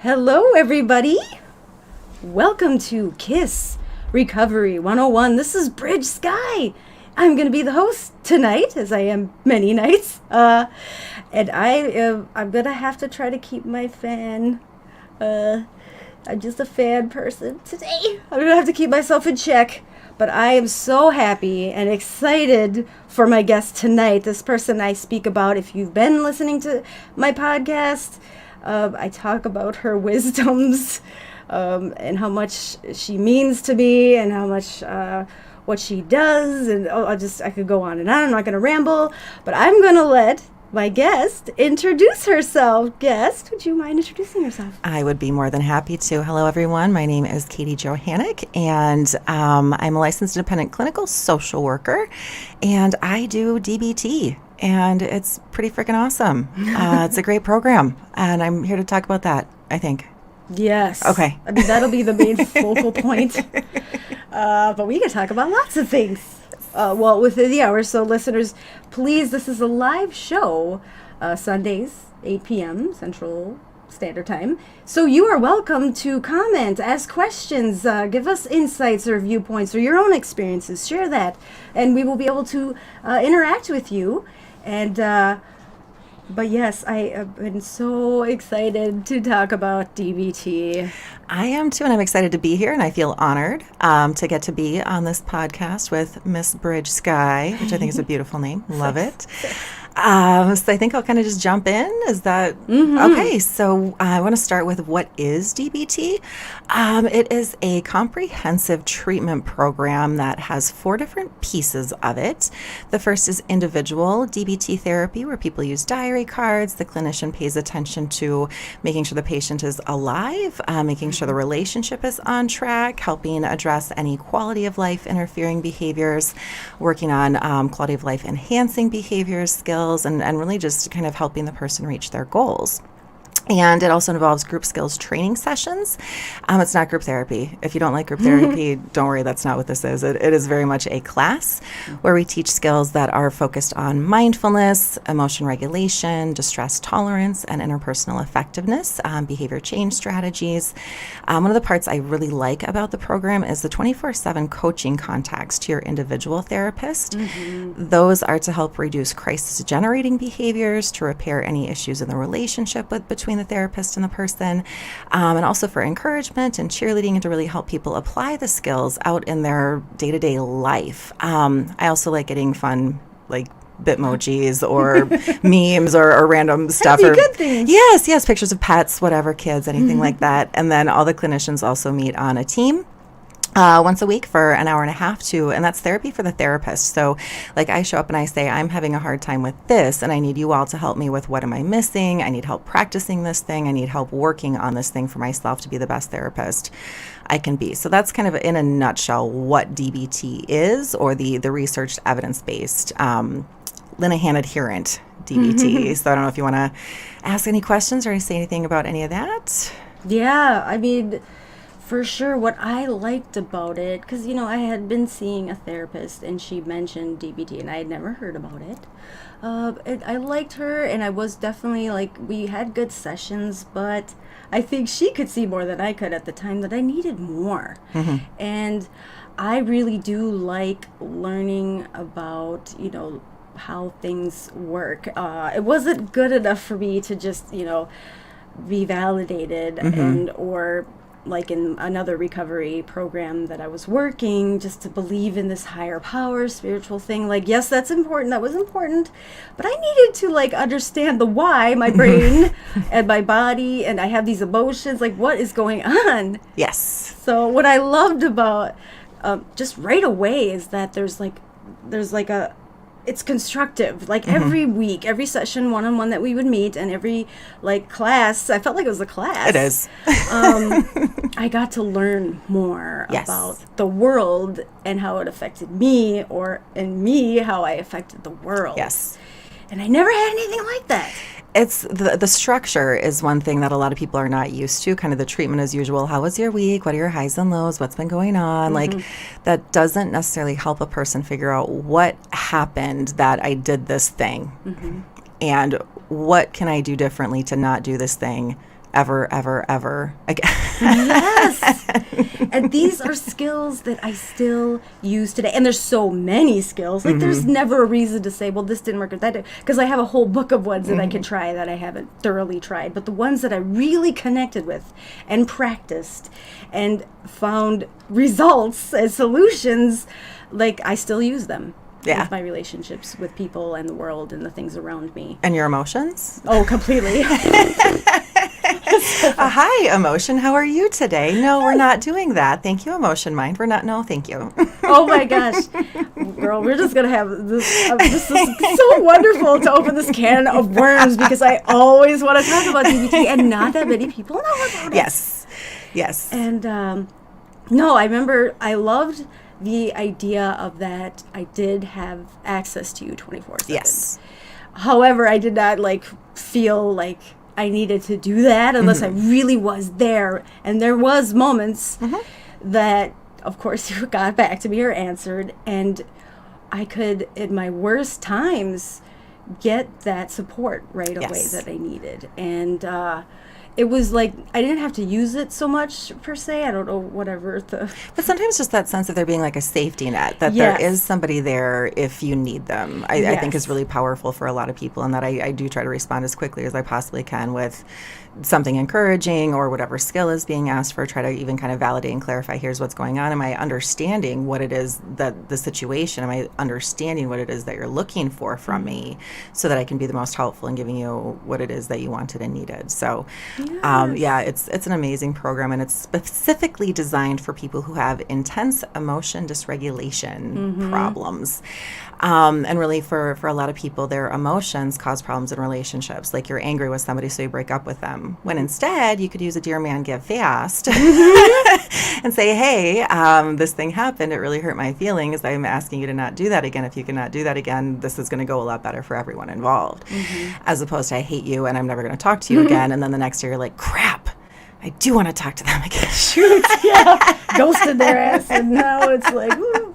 Hello, everybody. Welcome to K.I.S.S Recovery 101. This is Bridge Sky. I'm going to be the host tonight, as I am many nights. And I'm going to have to try to keep my fan. I'm just a fan person today. I'm going to have to keep myself in check. But I am so happy and excited for my guest tonight. This person I speak about, if you've been listening to my podcast, I talk about her wisdoms and how much she means to me and how much what she does. And I could go on and on. I'm not going to ramble, but I'm going to let my guest introduce herself. Guest, would you mind introducing yourself? I would be more than happy to. Hello, everyone. My name is Katie Johanneck, and I'm a licensed independent clinical social worker, and I do DBT, and it's pretty freaking awesome. It's a great program, and I'm here to talk about that, I think. Yes. Okay. I mean, that'll be the main focal point. But we can talk about lots of things. Within the hour. So listeners, please, this is a live show, Sundays, 8 p.m. Central Standard Time. So you are welcome to comment, ask questions, give us insights or viewpoints or your own experiences. Share that, and we will be able to interact with you. And but yes, I have been so excited to talk about DBT. I am too, and I'm excited to be here, and I feel honored to get to be on this podcast with Miss Bridge Sky, which I think is a beautiful name. Love it. So I think I'll kind of just jump in. Is that okay? So I want to start with what is DBT. It is a comprehensive treatment program that has 4 different pieces of it. The first is individual DBT therapy, where people use diary cards. The clinician pays attention to making sure the patient is alive, making sure the relationship is on track, helping address any quality of life interfering behaviors, working on quality of life enhancing behaviors, skills, and really just kind of helping the person reach their goals. And it also involves group skills training sessions. It's not group therapy. If you don't like group therapy, don't worry, that's not what this is. It is very much a class where we teach skills that are focused on mindfulness, emotion regulation, distress tolerance, and interpersonal effectiveness, behavior change strategies. One of the parts I really like about the program is the 24/7 coaching contacts to your individual therapist. Those are to help reduce crisis-generating behaviors, to repair any issues in the relationship between the therapist and the person, and also for encouragement and cheerleading, and to really help people apply the skills out in their day-to-day life. I also like getting fun, like Bitmojis or memes or random stuff. Or good things. Yes, pictures of pets, whatever, kids, anything like that. And then all the clinicians also meet on a team once a week for an hour and a half and that's therapy for the therapist. So like I show up and I say, I'm having a hard time with this, and I need you all to help me with what am I missing? I need help practicing this thing. I need help working on this thing for myself to be the best therapist I can be. So that's kind of in a nutshell what DBT is, or the researched evidence-based Linehan adherent DBT. So I don't know if you want to ask any questions or say anything about any of that. Yeah, I mean, for sure, what I liked about it, because, I had been seeing a therapist and she mentioned DBT and I had never heard about it. I liked her, and I was definitely we had good sessions, but I think she could see more than I could at the time that I needed more. And I really do like learning about, how things work. It wasn't good enough for me to just, be validated or like in another recovery program that I was working, just to believe in this higher power, spiritual thing. Yes, that's important. That was important. But I needed to understand the why, my brain and my body, and I have these emotions, what is going on? Yes. So what I loved about just right away is that there's it's constructive. Every week, every session, one-on-one that we would meet, and every class, I felt like it was a class. It is. I got to learn more about the world and how it affected me, and me how I affected the world. Yes. And I never had anything like that. It's the structure is one thing that a lot of people are not used to, kind of the treatment as usual. How was your week? What are your highs and lows? What's been going on? That doesn't necessarily help a person figure out what happened that I did this thing. And what can I do differently to not do this thing ever, ever, ever again. Yes. And these are skills that I still use today. And there's so many skills. Like, there's never a reason to say, well, this didn't work or that did. Because I have a whole book of ones that I can try that I haven't thoroughly tried. But the ones that I really connected with and practiced and found results and solutions, like, I still use them. Yeah. With my relationships with people and the world and the things around me. And your emotions? Oh, completely. Hi, emotion. How are you today? No, we're not doing that. Thank you, emotion mind. We're not. No, thank you. Oh my gosh, girl, we're just gonna have this. This is so wonderful to open this can of worms because I always want to talk about DBT, and not that many people know about it. Yes, yes. And no, I remember I loved the idea of that. I did have access to you 24/7. Yes. However, I did not feel like I needed to do that unless I really was there. And there was moments that, of course, you got back to me or answered, and I could, in my worst times, get that support right away that I needed. And it was like I didn't have to use it so much per se. I don't know, whatever. But sometimes just that sense of there being like a safety net, that there is somebody there if you need them, I think is really powerful for a lot of people, and that I do try to respond as quickly as I possibly can with something encouraging or whatever skill is being asked for, try to even kind of validate and clarify, here's what's going on. Am I understanding what it is that the situation, am I understanding what it is that you're looking for from me so that I can be the most helpful in giving you what it is that you wanted and needed. So it's an amazing program, and it's specifically designed for people who have intense emotion dysregulation problems. And really for a lot of people, their emotions cause problems in relationships. Like, you're angry with somebody, so you break up with them. When instead, you could use a dear man, give fast and say, hey, this thing happened. It really hurt my feelings. I'm asking you to not do that again. If you cannot do that again, this is going to go a lot better for everyone involved. As opposed to, I hate you and I'm never going to talk to you again. And then the next year you're like, crap, I do want to talk to them again. Shoot, ghosted their ass, and now it's like, ooh,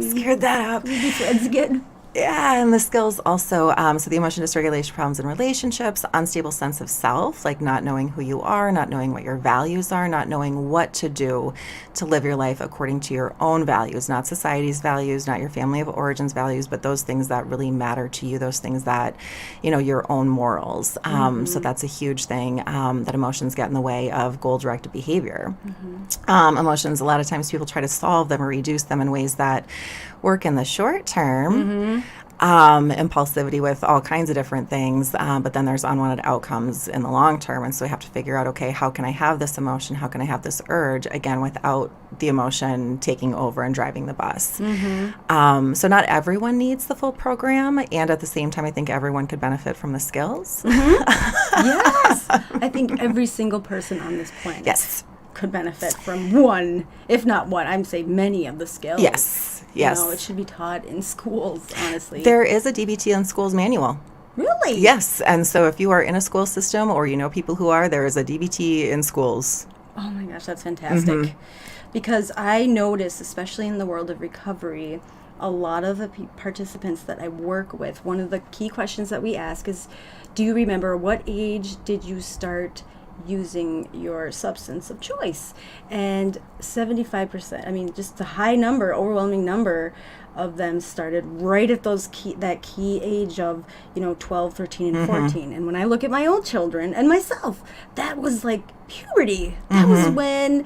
scared that up. We'll be friends again. Yeah, and the skills also, so the emotion dysregulation problems in relationships, unstable sense of self, like not knowing who you are, not knowing what your values are, not knowing what to do to live your life according to your own values, not society's values, not your family of origins values, but those things that really matter to you, those things that, your own morals. So that's a huge thing, that emotions get in the way of goal-directed behavior. Emotions, a lot of times people try to solve them or reduce them in ways that work in the short term, impulsivity with all kinds of different things, but then there's unwanted outcomes in the long term. And so we have to figure out, okay, how can I have this emotion? How can I have this urge, again, without the emotion taking over and driving the bus? So not everyone needs the full program. And at the same time, I think everyone could benefit from the skills. Yes. I think every single person on this planet could benefit from one, if not one, I'm saying many of the skills. Yes. It should be taught in schools, honestly. There is a DBT in schools manual. Really? Yes. And so if you are in a school system or you know people who are, there is a DBT in schools. Oh my gosh, that's fantastic. Because I notice, especially in the world of recovery, a lot of the participants that I work with, one of the key questions that we ask is, do you remember what age did you start using your substance of choice? And 75%, I mean, just a high number, overwhelming number of them started right at that key age of 12, 13, and 14. And when I look at my own children and myself, that was like puberty. That was when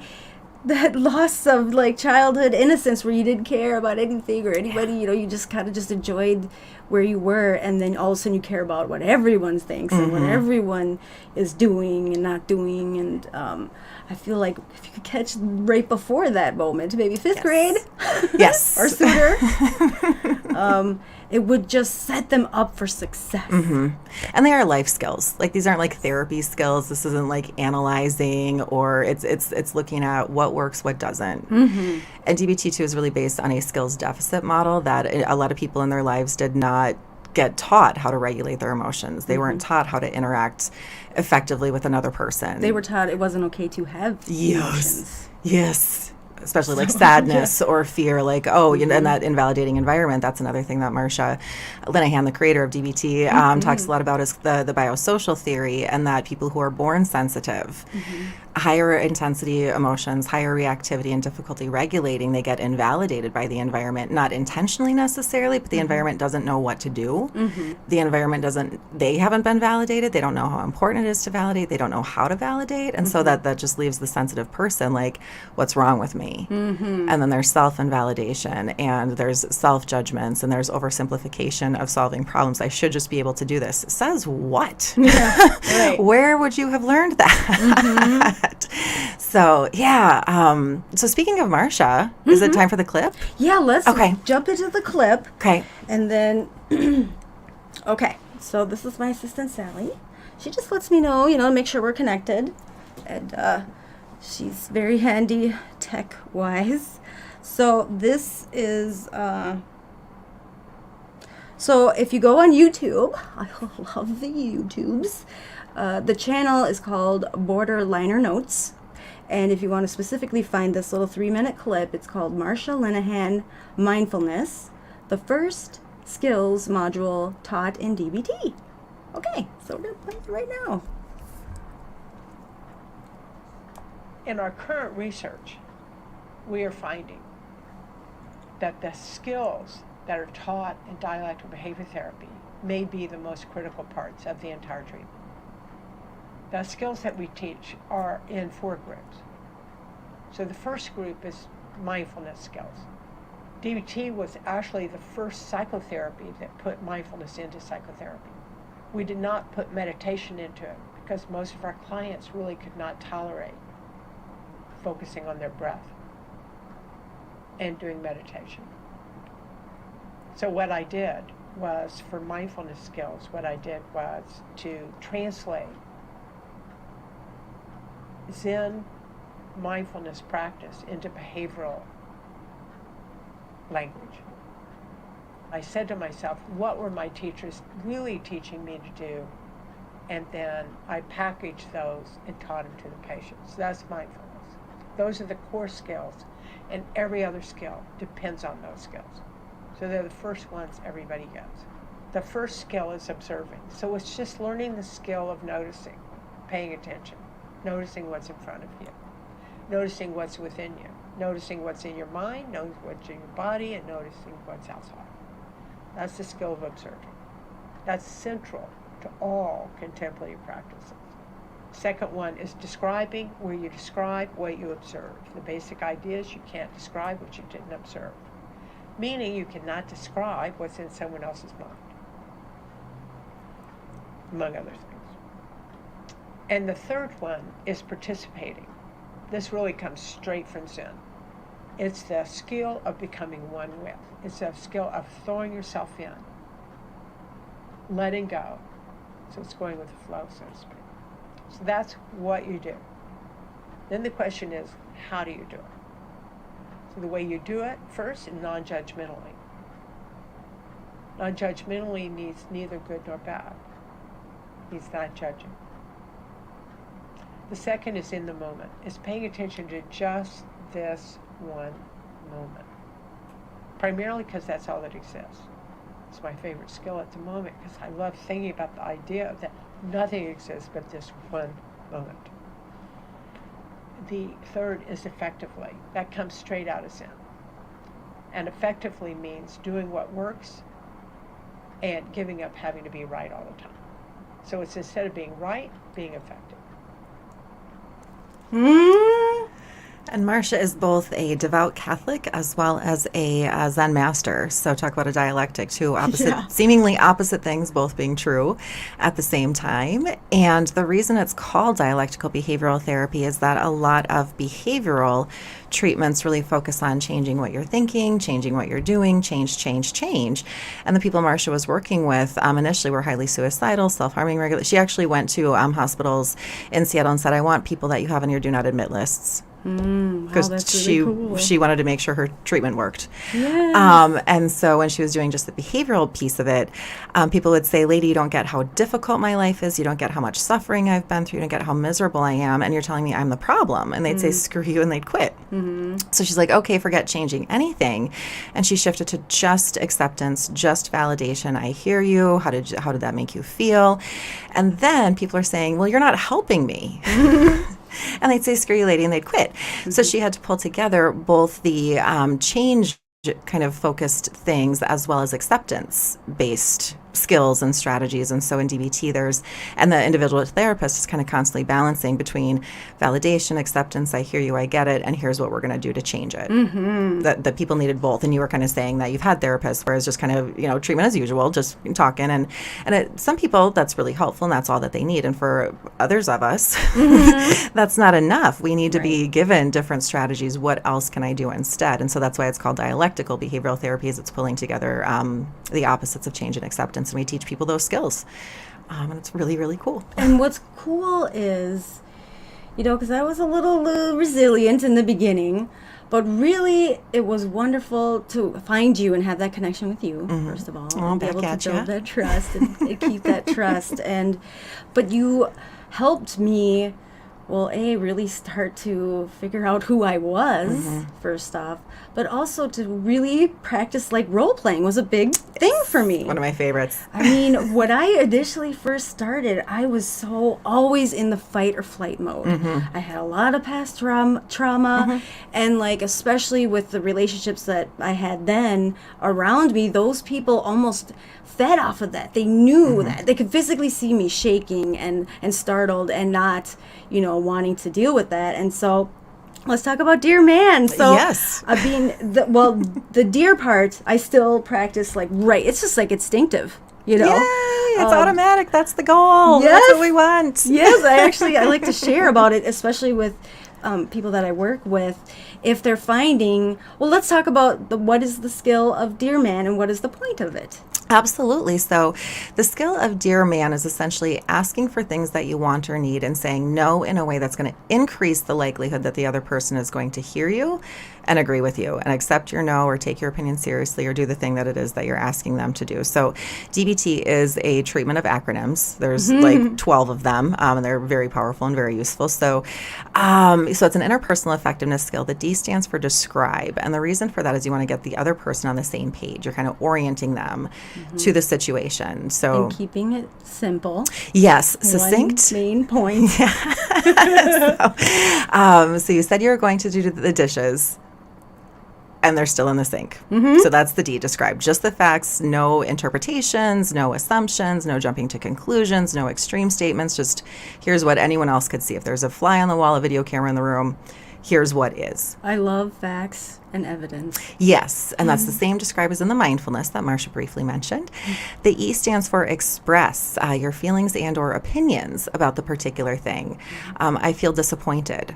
that loss of childhood innocence, where you didn't care about anything or anybody, you just kind of just enjoyed where you were, and then all of a sudden you care about what everyone thinks and what everyone is doing and not doing. And I feel like if you could catch right before that moment, maybe fifth grade, or sooner, it would just set them up for success. And they are life skills. These aren't therapy skills. This isn't analyzing, or it's looking at what works, what doesn't. And DBT2 is really based on a skills deficit model that a lot of people in their lives did not get taught how to regulate their emotions. They weren't taught how to interact effectively with another person. They were taught it wasn't okay to have emotions. Yes. especially like So, sadness or fear, like, oh, you know, in that invalidating environment. That's another thing that Marcia Linehan, the creator of DBT, talks a lot about is the biosocial theory, and that people who are born sensitive, higher intensity emotions, higher reactivity, and difficulty regulating, they get invalidated by the environment, not intentionally necessarily, but the environment doesn't know what to do. The environment doesn't, they haven't been validated. They don't know how important it is to validate. They don't know how to validate. And so that just leaves the sensitive person like, what's wrong with me? And then there's self-invalidation, and there's self-judgments, and there's oversimplification of solving problems. I should just be able to do this. Says what? right. Where would you have learned that? So, yeah. So speaking of Marcia, is it time for the clip? Yeah, let's Okay. jump into the clip. Okay. And then, okay, so this is my assistant, Sally. She just lets me know, make sure we're connected. And she's very handy tech-wise. So this is, so if you go on YouTube, I love the YouTubes. The channel is called Borderliner Notes. And if you want to specifically find this little 3-minute clip, it's called Marcia Linehan Mindfulness, the first skills module taught in DBT. Okay, so we're going to play it right now. In our current research, we are finding that the skills that are taught in dialectic behavior therapy may be the most critical parts of the entire treatment. The skills that we teach are in 4 groups. So the first group is mindfulness skills. DBT was actually the first psychotherapy that put mindfulness into psychotherapy. We did not put meditation into it because most of our clients really could not tolerate focusing on their breath and doing meditation. So what I did was, for mindfulness skills, what I did was to translate Zen mindfulness practice into behavioral language. I said to myself, what were my teachers really teaching me to do? And then I packaged those and taught them to the patients. That's mindfulness. Those are the core skills, and every other skill depends on those skills. So they're the first ones everybody gets. The first skill is observing. So it's just learning the skill of noticing, paying attention, noticing what's in front of you, noticing what's within you, noticing what's in your mind, noticing what's in your body, and noticing what's outside. That's the skill of observing. That's central to all contemplative practices. Second one is describing, where you describe what you observe. The basic idea is you can't describe what you didn't observe, meaning you cannot describe what's in someone else's mind, among other things. And the third one is participating. This really comes straight from Zen. It's the skill of becoming one with. It's a skill of throwing yourself in, letting go. So it's going with the flow, so to speak. So that's what you do. Then the question is, how do you do it? So the way you do it, first, non-judgmentally. Non-judgmentally means neither good nor bad. It means not judging. The second is in the moment. It's paying attention to just this one moment. Primarily because that's all that exists. It's my favorite skill at the moment because I love thinking about the idea that nothing exists but this one moment. The third is effectively. That comes straight out of Zen. And effectively means doing what works and giving up having to be right all the time. So it's instead of being right, being effective. And Marcia is both a devout Catholic as well as a Zen master. So talk about a dialectic, two seemingly opposite things, both being true at the same time. And the reason it's called dialectical behavioral therapy is that a lot of behavioral treatments really focus on changing what you're thinking, changing what you're doing, change. And the people Marcia was working with initially were highly suicidal, self-harming, She actually went to hospitals in Seattle and said, I want people that you have on your do not admit lists Wow, because that's really cool. she wanted to make sure her treatment worked. Yes. And so when she was doing just the behavioral piece of it, people would say, "Lady, you don't get how difficult my life is. You don't get how much suffering I've been through. You don't get how miserable I am. And you're telling me I'm the problem." And they'd say, "Screw you," and they'd quit. So she's like, "Okay, forget changing anything." And she shifted to just acceptance, just validation. I hear you. How did that make you feel? And then people are saying, "Well, you're not helping me." And they'd say, "Screw you, lady," and they'd quit. So she had to pull together both the change kind of focused things as well as acceptance based skills and strategies. And so in DBT and the individual therapist is kind of constantly balancing between validation, acceptance, I hear you, I get it, and here's what we're going to do to change it. That people needed both. And you were kind of saying that you've had therapists where it's just kind of, treatment as usual, just talking. And some people, that's really helpful and that's all that they need. And for others of us, that's not enough. We need to be given different strategies. What else can I do instead? And so that's why it's called dialectical behavioral therapy, is it's pulling together the opposites of change and acceptance. And we teach people those skills. And it's really, really cool. And what's cool is, because I was a little resilient in the beginning, but really it was wonderful to find you and have that connection with you, first of all. And be able to build that trust and keep that trust. But you helped me, really start to figure out who I was, first off, but also to really practice, role playing was a big thing for me. One of my favorites. I mean, when I initially first started, I was so always in the fight or flight mode. I had a lot of past trauma, and especially with the relationships that I had then around me, those people almost fed off of that. They knew that. They could physically see me shaking and startled and not, wanting to deal with that. And so let's talk about Dear Man. So, yes. The dear part, I still practice it's just instinctive, Yay, it's automatic. That's the goal. Yes. That's what we want. Yes, I like to share about it, especially with people that I work with. If they're finding, let's talk about what is the skill of Dear Man and what is the point of it? Absolutely. So the skill of Dear Man is essentially asking for things that you want or need and saying no in a way that's going to increase the likelihood that the other person is going to hear you and agree with you and accept your no or take your opinion seriously or do the thing that it is that you're asking them to do. So DBT is a treatment of acronyms. There's 12 of them, and they're very powerful and very useful. So it's an interpersonal effectiveness skill. The D stands for describe. And the reason for that is you want to get the other person on the same page. You're kind of orienting them to the situation. So and keeping it simple. Yes, succinct. One main point. So you said you were going to do the dishes, and they're still in the sink. So that's the D, describe. Just the facts, no interpretations, no assumptions, no jumping to conclusions, no extreme statements. Just here's what anyone else could see. If there's a fly on the wall, a video camera in the room, here's what is. I love facts and evidence. Yes, and that's the same describe as in the mindfulness that Marcia briefly mentioned. The E stands for express your feelings and or opinions about the particular thing. I feel disappointed.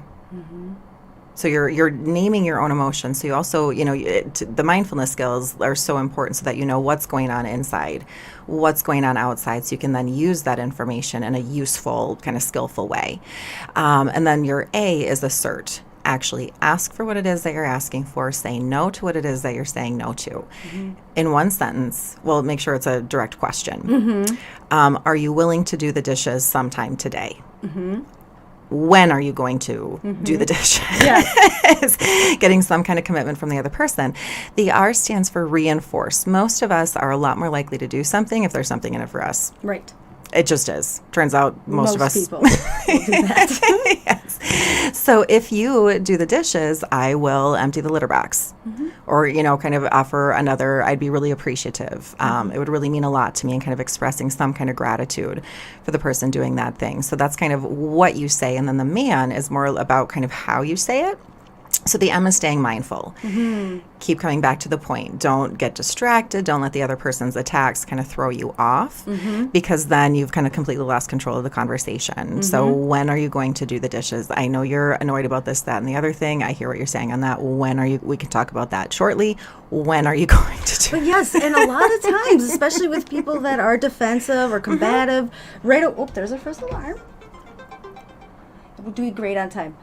So you're naming your own emotions. So you also, the mindfulness skills are so important so that you know what's going on inside, what's going on outside, so you can then use that information in a useful, kind of skillful way. And then your A is assert. Actually ask for what it is that you're asking for, say no to what it is that you're saying no to. In one sentence, make sure it's a direct question. Are you willing to do the dishes sometime today? When are you going to do the dishes? Yes. Getting some kind of commitment from the other person. The R stands for reinforce. Most of us are a lot more likely to do something if there's something in it for us. Right. It just is. Turns out most of us people will do that. Yes. So if you do the dishes, I will empty the litter box. Or, kind of offer another, I'd be really appreciative. It would really mean a lot to me, and kind of expressing some kind of gratitude for the person doing that thing. So that's kind of what you say. And then the man is more about kind of how you say it. So the M is staying mindful. Keep coming back to the point. Don't get distracted. Don't let the other person's attacks kind of throw you off, because then you've kind of completely lost control of the conversation. So when are you going to do the dishes? I know you're annoyed about this, that, and the other thing. I hear what you're saying on that. When are you? We can talk about that shortly. When are you going to do But yes, and a lot of times, especially with people that are defensive or combative, there's our first alarm. We're doing great on time.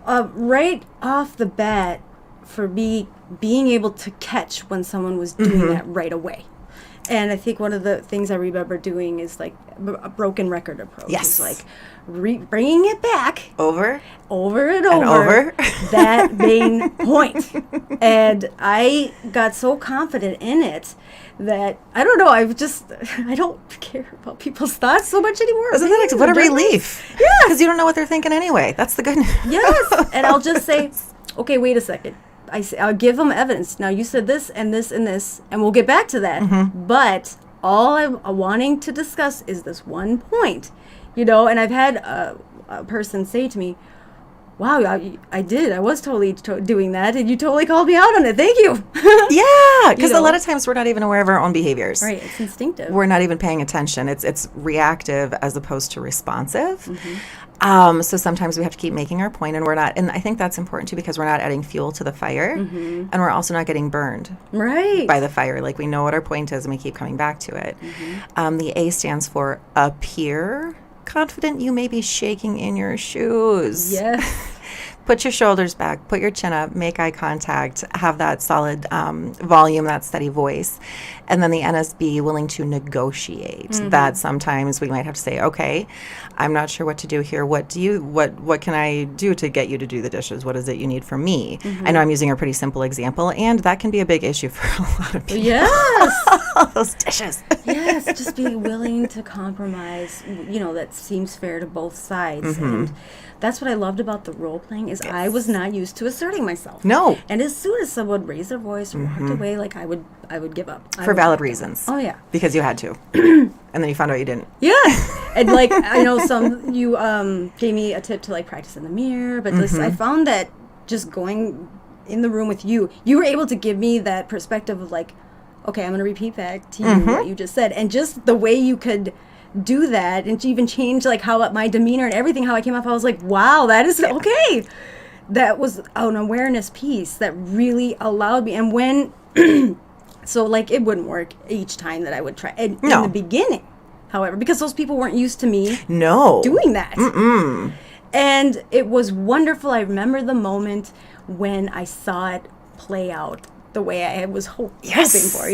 Right off the bat, for me, being able to catch when someone was doing that right away. And I think one of the things I remember doing is like a broken record approach. Yes. It's like bringing it back Over and and over. over. That main point. And I got so confident in it that, I don't know, I don't care about people's thoughts so much anymore. Isn't that what a relief? Yeah. Because you don't know what they're thinking anyway. That's the good news. Yes. And I'll just say, okay, wait a second. I'll give them evidence. Now, you said this and this and this, and we'll get back to that. But all I'm wanting to discuss is this one point, and I've had a person say to me, wow, I did. I was totally doing that, and you totally called me out on it. Thank you. Yeah, because a lot of times we're not even aware of our own behaviors. Right, it's instinctive. We're not even paying attention. It's reactive as opposed to responsive. So sometimes we have to keep making our point, and we're not. And I think that's important too, because we're not adding fuel to the fire, and we're also not getting burned by the fire. Like, we know what our point is, and we keep coming back to it. The A stands for appear confident. You may be shaking in your shoes. Yes. Put your shoulders back, put your chin up, make eye contact, have that solid volume, that steady voice. And then the NSB, willing to negotiate. That sometimes we might have to say, okay, I'm not sure what to do here. What can I do to get you to do the dishes? What is it you need from me? I know I'm using a pretty simple example, and that can be a big issue for a lot of people. Yes. Those dishes. Yes, just being willing to compromise, that seems fair to both sides. And that's what I loved about the role playing is I was not used to asserting myself. No. And as soon as someone raised their voice or walked away, like I would give up. For valid reasons. Oh, yeah. Because you had to. And then you found out you didn't. Yes. And like, I know you gave me a tip to like practice in the mirror, but I found that just going in the room with you were able to give me that perspective of like, okay, I'm going to repeat back to you what you just said. And just the way you could do that and to even change like how my demeanor and everything, how I came off, I was like, wow, that is okay. That was an awareness piece that really allowed me. And when, so like it wouldn't work each time that I would try. And in the beginning, however, because those people weren't used to me doing that. And it was wonderful. I remember the moment when I saw it play out the way I was hoping for,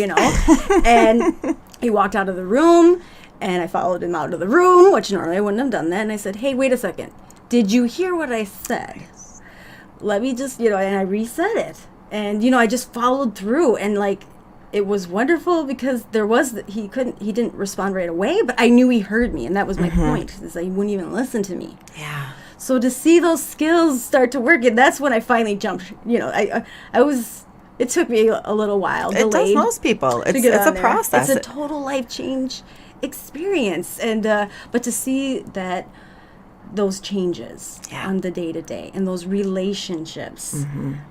And he walked out of the room, and I followed him out of the room, which normally I wouldn't have done that. And I said, hey, wait a second. Did you hear what I said? Let me just, and I reset it. And, I just followed through. And, like, it was wonderful because he didn't respond right away, but I knew he heard me. And that was my point, is that he wouldn't even listen to me. Yeah. So to see those skills start to work, and that's when I finally jumped, it took me a little while. It does most people. It's a process. It's a total life change experience, and but to see that those changes on the day to day and those relationships,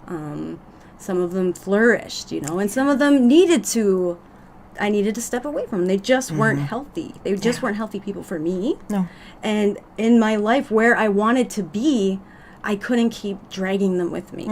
some of them flourished, and some of them I needed to step away from them. They just weren't healthy. They just weren't healthy people for me. No. And in my life where I wanted to be, I couldn't keep dragging them with me.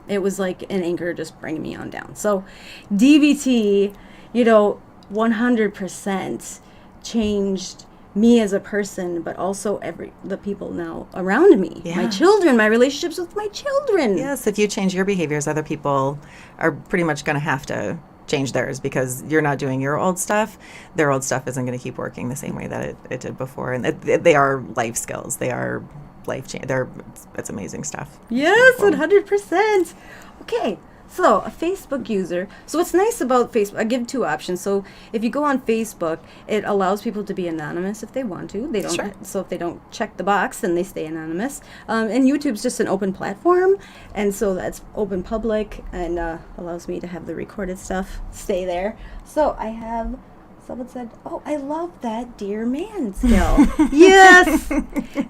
It was like an anchor just bringing me on down. So DBT, 100% changed me as a person, but also the people now around me. My children, my relationships with my children. Yes, if you change your behaviors, other people are pretty much going to have to change theirs, because you're not doing your old stuff. Their old stuff isn't going to keep working the same way that it did before. And they are life skills. They are life change. It's amazing stuff. Yes, 100%. Okay. So, a Facebook user. So, what's nice about Facebook, I give two options. So, if you go on Facebook, it allows people to be anonymous if they want to. They don't. Sure. So, if they don't check the box, then they stay anonymous. And YouTube's just an open platform, and so that's open public and allows me to have the recorded stuff stay there. So, I have. Someone said, "Oh, I love that dear man skill." Yes,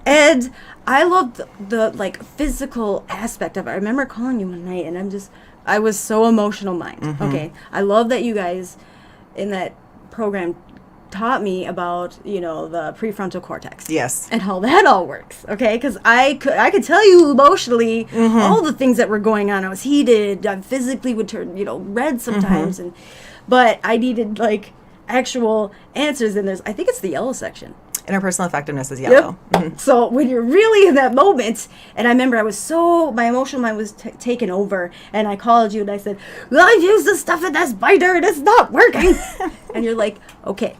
and I love the like physical aspect of it. I remember calling you one night, and I was so emotional mind. Okay, I love that you guys in that program taught me about the prefrontal cortex. Yes, and how that all works. Okay, because I could tell you emotionally all the things that were going on. I was heated. I physically would turn red sometimes, but I needed like actual answers, and I think it's the yellow section. Interpersonal effectiveness is yellow. Yep. So when you're really in that moment, and I remember my emotional mind was taken over, and I called you and I said, well, I used the stuff in this binder and it's not working. And you're like, okay,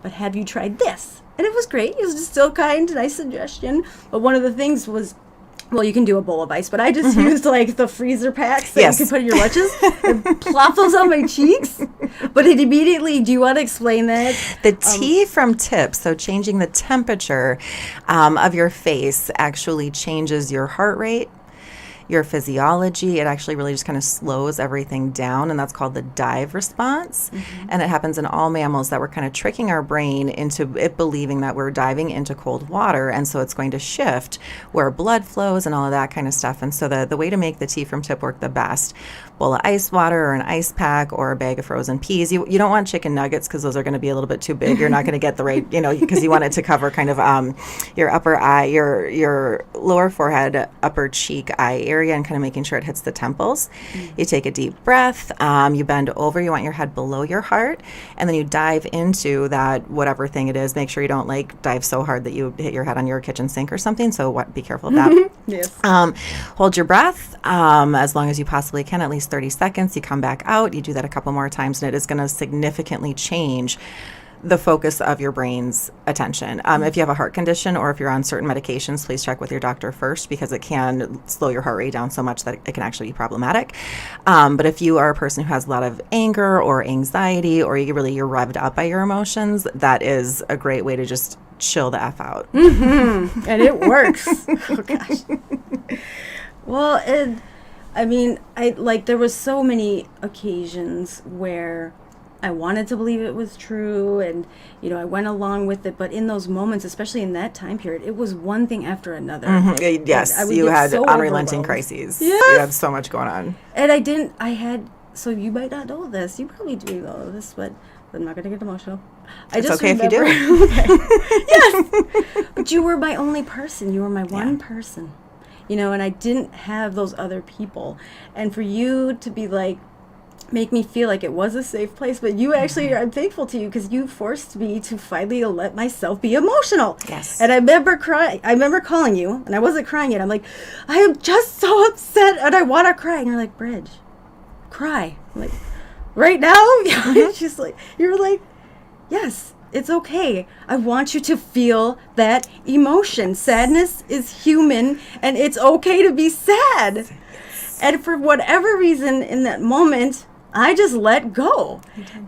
but have you tried this? And it was great. It was just still kind, nice suggestion. But one of the things was, well, you can do a bowl of ice, but I just used like the freezer packs that you can put in your lunches and plop those on my cheeks. But it immediately, do you want to explain that? The T from tip, so changing the temperature of your face actually changes your heart rate, your physiology. It actually really just kind of slows everything down, and that's called the dive response. And it happens in all mammals, that we're kind of tricking our brain into it believing that we're diving into cold water, and so it's going to shift where blood flows and all of that kind of stuff. And so the way to make the tea from tip work the best, bowl of ice water or an ice pack or a bag of frozen peas. You don't want chicken nuggets because those are going to be a little bit too big. You're not going to get the right, because you want it to cover kind of your upper eye, your lower forehead, upper cheek, eye area, and kind of making sure it hits the temples. You take a deep breath, you bend over, you want your head below your heart, and then you dive into that whatever thing it is. Make sure you don't like dive so hard that you hit your head on your kitchen sink or something, so be careful of that. Yes. Hold your breath as long as you possibly can, at least 30 seconds. You come back out, you do that a couple more times, and it is going to significantly change the focus of your brain's attention. If you have a heart condition or if you're on certain medications, please check with your doctor first, because it can slow your heart rate down so much that it can actually be problematic. But if you are a person who has a lot of anger or anxiety, or you're revved up by your emotions, that is a great way to just chill the F out. And it works. Oh, gosh. Well, there was so many occasions where I wanted to believe it was true, and I went along with it, but in those moments, especially in that time period, it was one thing after another. Yes, you had so unrelenting crises. Yes. You had so much going on. And so you might not know this, you probably do know this, but I'm not going to get emotional. It's okay if you do. Okay. Yes, but you were my only person. You were my one person. And I didn't have those other people. And for you to be like, make me feel like it was a safe place, but you actually, I'm thankful to you, because you forced me to finally let myself be emotional. Yes. And I remember crying. I remember calling you, and I wasn't crying yet. I'm like, I am just so upset, and I want to cry. And you're like, Bridge, cry. I'm like, right now? You're like, yes. It's okay. I want you to feel that emotion. Sadness is human, and it's okay to be sad. And for whatever reason, in that moment, I just let go.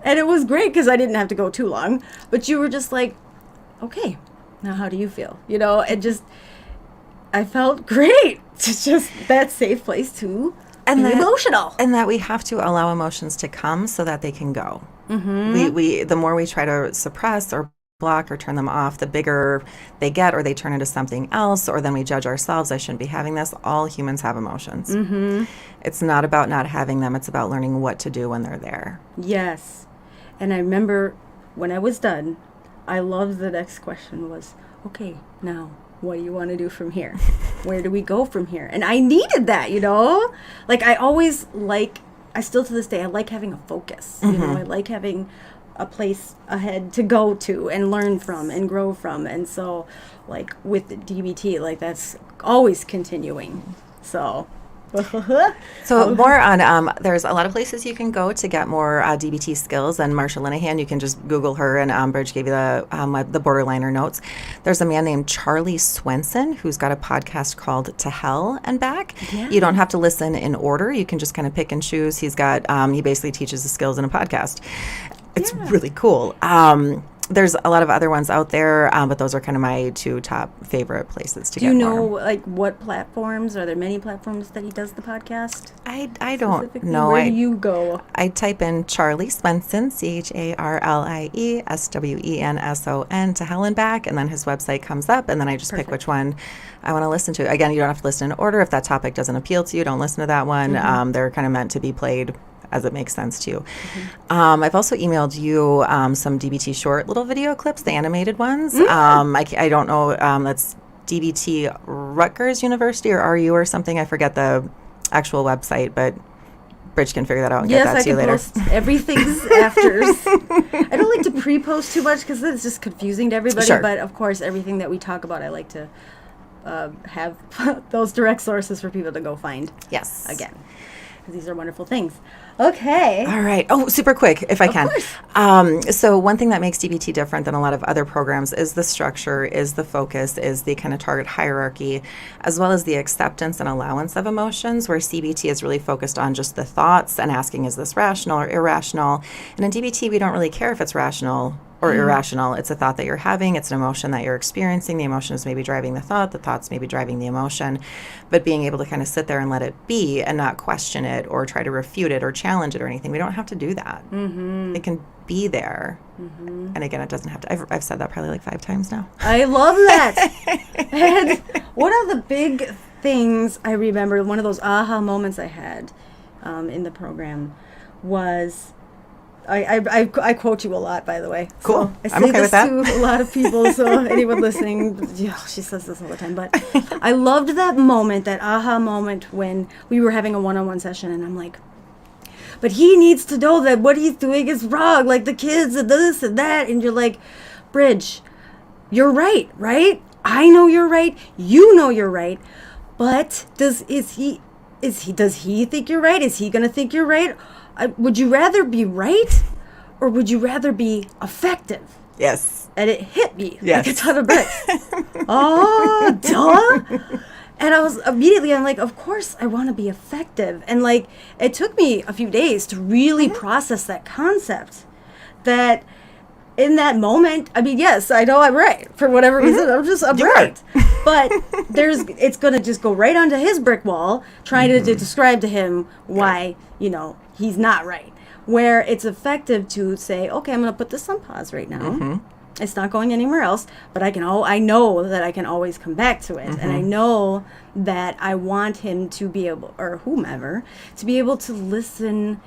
And it was great because I didn't have to go too long. But you were just like, okay, now how do you feel? I felt great. It's just that safe place to be emotional. And that we have to allow emotions to come so that they can go. We the more we try to suppress or block or turn them off, the bigger they get, or they turn into something else, or then we judge ourselves. I shouldn't be having this. All humans have emotions. It's not about not having them. It's about learning what to do when they're there. Yes. And I remember when I was done, I loved the next question was, okay, now what do you want to do from here? Where do we go from here? And I needed that, Like I still to this day, I like having a focus. I like having a place ahead to go to and learn from and grow from. And so, like with DBT, that's always continuing. So more on, there's a lot of places you can go to get more DBT skills. And Marsha Linehan, you can just Google her, and Bridge gave you the borderliner notes. There's a man named Charlie Swenson who's got a podcast called To Hell and Back. Yeah. You don't have to listen in order. You can just kind of pick and choose. He's got, he basically teaches the skills in a podcast. It's really cool. There's a lot of other ones out there, but those are kind of my two top favorite places to get more. Do you know, what platforms? Are there many platforms that he does the podcast? I don't know. Where do you go? I type in Charlie Swenson, CharlieSwenson, To Hell and Back, and then his website comes up, and then I just pick which one I want to listen to. Again, you don't have to listen in order. If that topic doesn't appeal to you, don't listen to that one. They're kind of meant to be played as it makes sense to you. I've also emailed you some DBT short little video clips, the animated ones. I don't know, that's DBT Rutgers University or RU or something. I forget the actual website, but Bridge can figure that out and Yes, get that I to you can later. post everything's afters. I don't like to pre-post too much because it's just confusing to everybody. Sure. But of course, everything that we talk about, I like to have those direct sources for people to go find. Yes. Again, because these are wonderful things. Okay. All right. Oh, super quick, if I can. course. So one thing that makes DBT different than a lot of other programs is the structure, is the focus, is the kind of target hierarchy, as well as the acceptance and allowance of emotions, where CBT is really focused on just the thoughts and asking, is this rational or irrational? And in DBT, we don't really care if it's rational or irrational. It's a thought that you're having. It's an emotion that you're experiencing. The emotion is maybe driving the thought. The thought's maybe driving the emotion. But being able to kind of sit there and let it be and not question it or try to refute it or challenge it or anything. We don't have to do that. Mm-hmm. It can be there. Mm-hmm. And again, it doesn't have to. I've said that probably like 5 times now. I love that. And one of the big things I remember, one of those aha moments I had in the program was, I quote you a lot, by the way. Cool. So I say I'm okay this with that. to a lot of people, so anyone listening, she says this all the time. But I loved that moment, that aha moment when we were having a one-on-one session, and I'm like, but he needs to know that what he's doing is wrong, like the kids and this and that. And you're like, Bridge, you're right? I know you're right. You know you're right. But does he think you're right? Is he going to think you're right? Would you rather be right, or would you rather be effective? Yes. And it hit me Yes. like a ton of bricks. Oh, duh. And I was immediately, I'm like, of course I want to be effective. And like, it took me a few days to really process that concept. That in that moment, I mean, yes, I know I'm right for whatever reason. I'm You're right. But it's going to just go right onto his brick wall, trying to describe to him why, he's not right. Where it's effective to say, okay, I'm going to put this on pause right now. It's not going anywhere else, but I know that I can always come back to it. And I know that I want him to be able, or whomever, to be able to listen,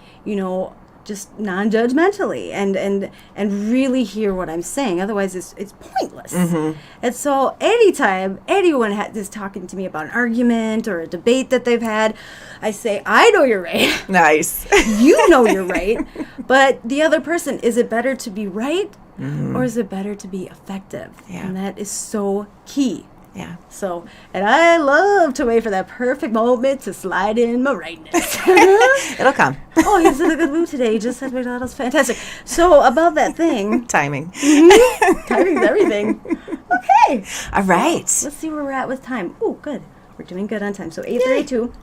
just non-judgmentally and really hear what I'm saying. Otherwise, it's pointless. And so anytime anyone is talking to me about an argument or a debate that they've had, I say, I know you're right. Nice. You know you're right. But the other person, is it better to be right or is it better to be effective? Yeah. And that is so key. Yeah. So, and I love to wait for that perfect moment to slide in my rightness. It'll come. Oh, he's in a good mood today. He just said McDonald's fantastic. So, about that thing. Timing. Timing's everything. Okay. All right. Let's see where we're at with time. Oh, good. We're doing good on time. So, 8:32.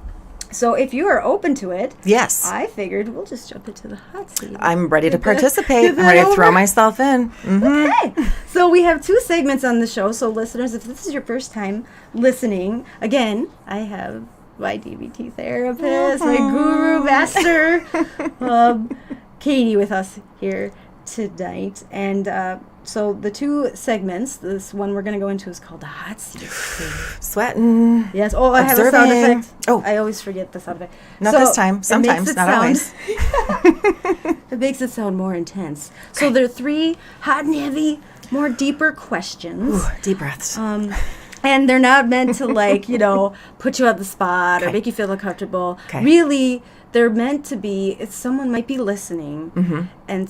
So, if you are open to it, Yes. I figured we'll just jump into the hot seat. I'm ready to Get that- participate. get I'm that ready to throw over. myself in. Okay. So we have 2 segments on the show. So listeners, if this is your first time listening, again, I have my DBT therapist, my guru master, Katie, with us here tonight. And so the 2 segments, this one we're going to go into is called the hot seat. Sweating. Yes. Oh, I have a sound Observing. effect. Oh. I always forget the sound effect. Not So this time. it Sometimes. makes it Not sound- always. It makes it sound more intense. So there are 3 hot and heavy, more deeper questions. Ooh, deep breaths. And they're not meant to put you on the spot or Okay. make you feel uncomfortable. Okay. Really, they're meant to be, someone might be listening and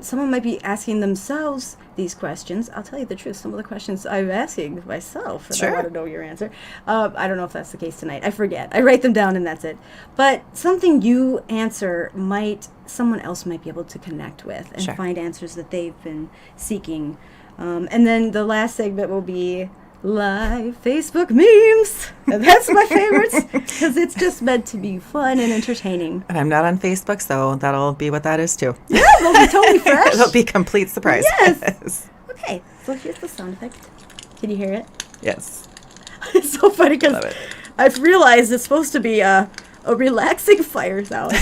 someone might be asking themselves these questions. I'll tell you the truth. Some of the questions I'm asking myself, and Sure. I want to know your answer. I don't know if that's the case tonight. I forget. I write them down and that's it. But something you answer someone else might be able to connect with and Sure. find answers that they've been seeking. And then the last segment will be live Facebook memes. And that's my favorites because it's just meant to be fun and entertaining. And I'm not on Facebook, so that'll be what that is too. Yeah, they'll be totally fresh. It'll be complete surprise. Yes. Okay, so here's the sound effect. Can you hear it? Yes. It's so funny because Love it. I've realized it's supposed to be a relaxing fire sound.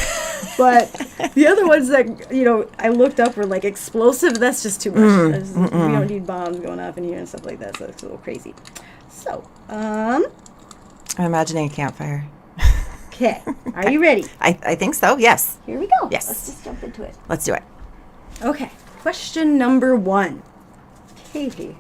But the other ones that, I looked up were like explosive. That's just too much. We don't need bombs going off in here and stuff like that. So it's a little crazy. So, I'm imagining a campfire. okay. Are you ready? I think so. Yes. Here we go. Yes. Let's just jump into it. Let's do it. Okay. Question number 1. Katie.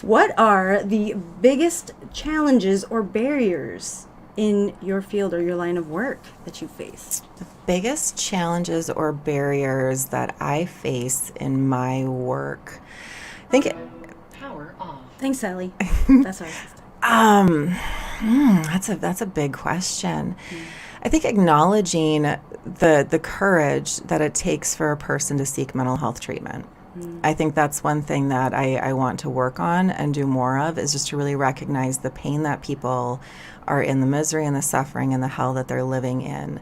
What are the biggest challenges or barriers in your field or your line of work that you face? Biggest challenges or barriers that I face in my work, I think Power off. Thanks, Sally. That's our assistant. that's a big question. I think acknowledging the courage that it takes for a person to seek mental health treatment. I think that's one thing that I want to work on and do more of, is just to really recognize the pain that people are in, the misery and the suffering and the hell that they're living in,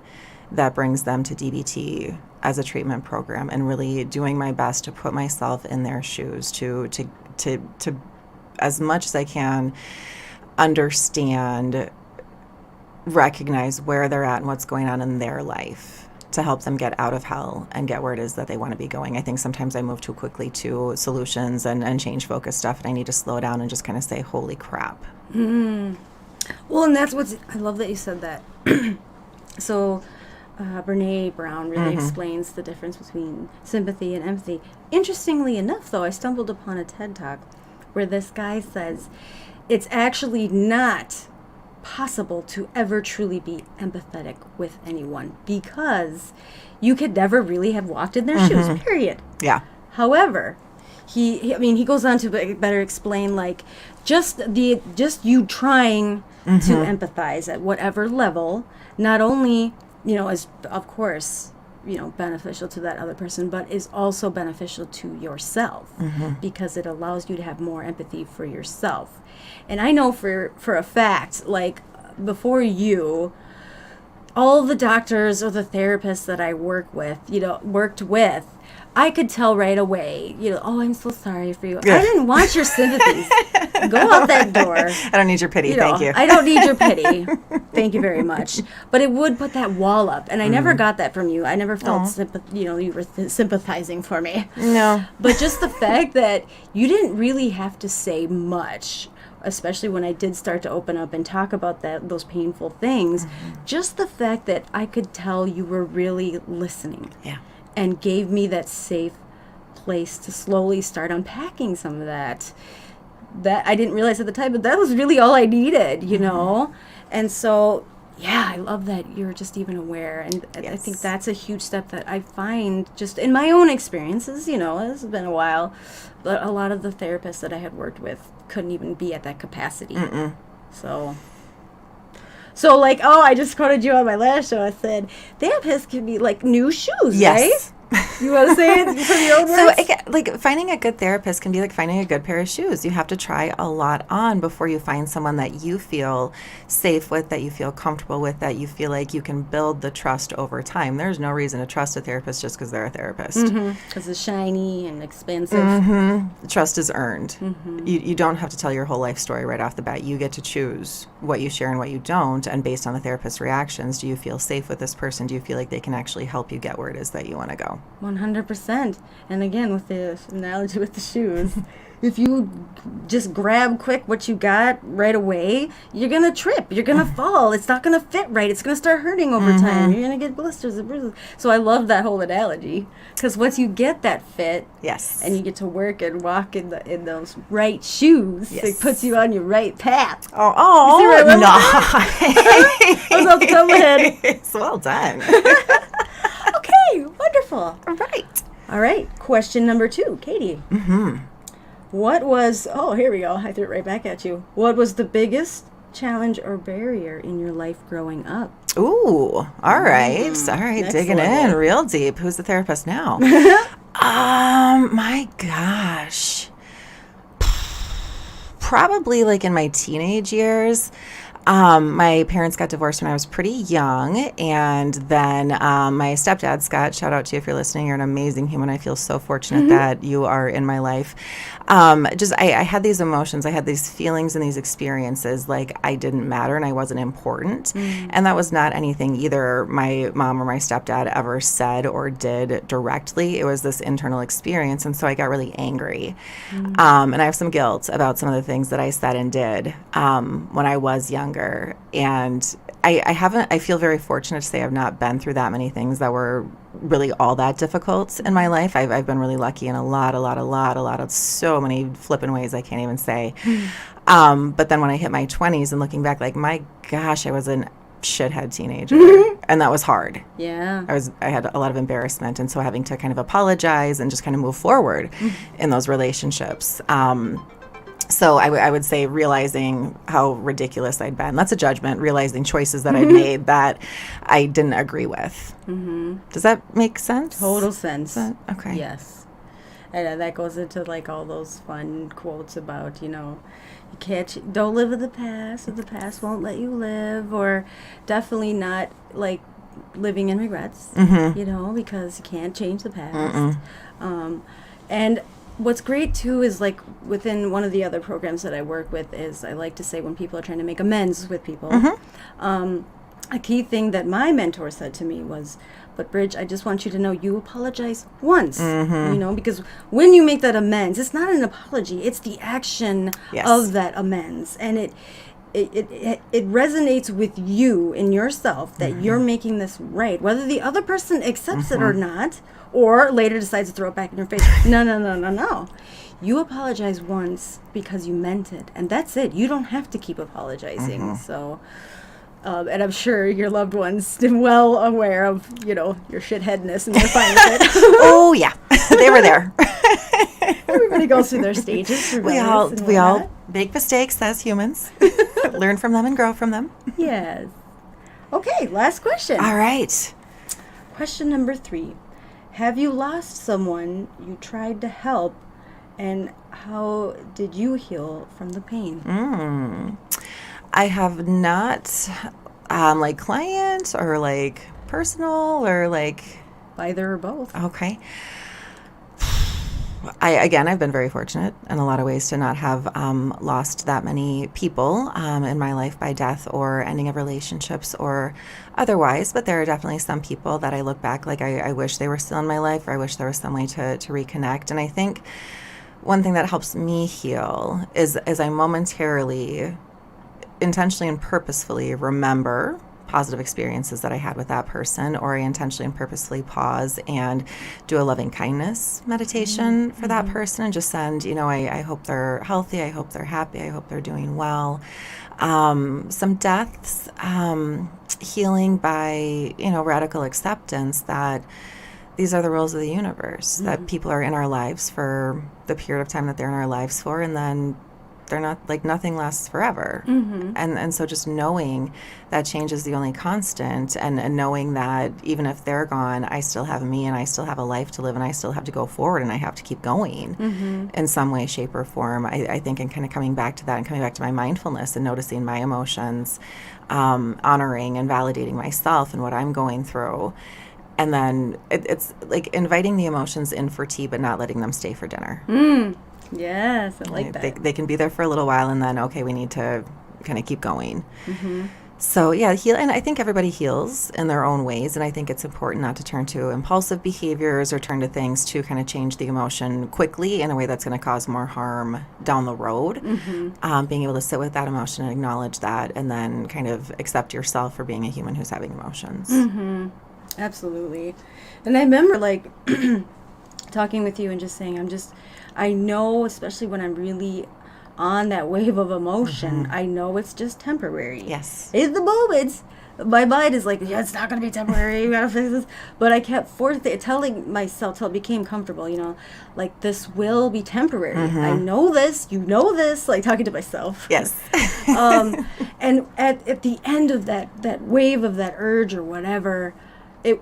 that brings them to DBT as a treatment program, and really doing my best to put myself in their shoes, to as much as I can understand, recognize where they're at and what's going on in their life, to help them get out of hell and get where it is that they want to be going. I think sometimes I move too quickly to solutions and change focus stuff, and I need to slow down and just kind of say, holy crap. Well, and that's I love that you said that. So Brene Brown really explains the difference between sympathy and empathy. Interestingly enough, though, I stumbled upon a TED Talk where this guy says it's actually not possible to ever truly be empathetic with anyone, because you could never really have walked in their shoes, period. Yeah. However, he goes on to better explain, like, just you trying to empathize at whatever level, not only, is, of course, beneficial to that other person, but is also beneficial to yourself, because it allows you to have more empathy for yourself. And I know for a fact, like, before you, all the doctors or the therapists that I worked with, I could tell right away, oh, I'm so sorry for you. I didn't want your sympathies. Go out that door. I don't need your pity, thank you. I don't need your pity. Thank you very much. But it would put that wall up, and I never got that from you. I never felt you were sympathizing for me. No. But just the fact that you didn't really have to say much, especially when I did start to open up and talk about those painful things, just the fact that I could tell you were really listening. Yeah. And gave me that safe place to slowly start unpacking some of that I didn't realize at the time, but that was really all I needed, And so, yeah, I love that you're just even aware. And I think that's a huge step that I find just in my own experiences, it's been a while, but a lot of the therapists that I had worked with couldn't even be at that capacity. So like, I just quoted you on my last show. I said, therapists can be like new shoes, right? You want to say it from your own words? So, like, finding a good therapist can be like finding a good pair of shoes. You have to try a lot on before you find someone that you feel safe with, that you feel comfortable with, that you feel like you can build the trust over time. There's no reason to trust a therapist just because they're a therapist. Because it's shiny and expensive. The trust is earned. You don't have to tell your whole life story right off the bat. You get to choose what you share and what you don't, and based on the therapist's reactions, do you feel safe with this person? Do you feel like they can actually help you get where it is that you want to go? 100%. And again, with the analogy with the shoes, if you just grab quick what you got right away, you're going to trip. You're going to fall. It's not going to fit right. It's going to start hurting over time. You're going to get blisters and bruises. So I love that whole analogy, because once you get that fit, yes, and you get to work and walk in those right shoes, it puts you on your right path. Oh, you see where I nice. I was off the top of my head. It's well done. Okay, wonderful. All right. Question number 2, Katie. What was, here we go. I threw it right back at you. What was the biggest challenge or barrier in your life growing up? Ooh, all right. Next Digging level. in real deep. Who's the therapist now? My gosh. Probably like in my teenage years. My parents got divorced when I was pretty young, and then my stepdad, Scott, shout out to you if you're listening. You're an amazing human. I feel so fortunate that you are in my life. I had these emotions. I had these feelings and these experiences like I didn't matter and I wasn't important. And that was not anything either my mom or my stepdad ever said or did directly. It was this internal experience, and so I got really angry. And I have some guilt about some of the things that I said and did when I was younger. And I feel very fortunate to say I've not been through that many things that were really all that difficult in my life. I've been really lucky in a lot of so many flippin' ways I can't even say. But then when I hit my 20s and looking back, like, my gosh, I was an shithead teenager, and that was hard. Yeah. I had a lot of embarrassment, and so having to kind of apologize and just kind of move forward in those relationships. So I would say realizing how ridiculous I'd been. That's a judgment. Realizing choices that I'd made that I didn't agree with. Does that make sense? Total sense. Okay. Yes. And that goes into like all those fun quotes about, you can't, don't live in the past, or the past won't let you live, or definitely not like living in regrets, because you can't change the past. And what's great too is like within one of the other programs that I work with is I like to say when people are trying to make amends with people, a key thing that my mentor said to me was, but Bridge, I just want you to know you apologize once, because when you make that amends, it's not an apology, it's the action of that amends. And it resonates with you in yourself that you're making this right, whether the other person accepts it or not, or later decides to throw it back in your face. No. You apologize once because you meant it, and that's it. You don't have to keep apologizing. So, and I'm sure your loved ones are well aware of, your shitheadness, and they're fine with it. Oh, yeah. They were there. Everybody goes through their stages. We all make mistakes as humans. Learn from them and grow from them. Yes. Okay, last question. All right. Question number 3. Have you lost someone you tried to help, and how did you heal from the pain? I have not, like client or like personal or like... Either or both. Okay. I've been very fortunate in a lot of ways to not have lost that many people in my life by death or ending of relationships or otherwise. But there are definitely some people that I look back like I wish they were still in my life, or I wish there was some way to reconnect. And I think one thing that helps me heal is I momentarily, intentionally and purposefully remember positive experiences that I had with that person, or I intentionally and purposefully pause and do a loving kindness meditation for that person and just send, I hope they're healthy, I hope they're happy, I hope they're doing well. Some deaths, healing by, radical acceptance that these are the rules of the universe, that people are in our lives for the period of time that they're in our lives for, and then they're not, like, nothing lasts forever. And so just knowing that change is the only constant, and knowing that even if they're gone, I still have me, and I still have a life to live, and I still have to go forward, and I have to keep going in some way, shape, or form. I think, and kind of coming back to that and coming back to my mindfulness and noticing my emotions, honoring and validating myself and what I'm going through. And then it's like inviting the emotions in for tea, but not letting them stay for dinner. Yes, I like that. They can be there for a little while, and then, okay, we need to kind of keep going. So, yeah, and I think everybody heals in their own ways, and I think it's important not to turn to impulsive behaviors or turn to things to kind of change the emotion quickly in a way that's going to cause more harm down the road. Being able to sit with that emotion and acknowledge that, and then kind of accept yourself for being a human who's having emotions. Absolutely. And I remember, like, talking with you and just saying, I know, especially when I'm really on that wave of emotion, I know it's just temporary. Yes. In the moments, my mind is like, yeah, it's not going to be temporary, we got to fix this. But I kept telling myself till I became comfortable, like, this will be temporary. I know this, like talking to myself. Yes. And at the end of that wave of that urge or whatever,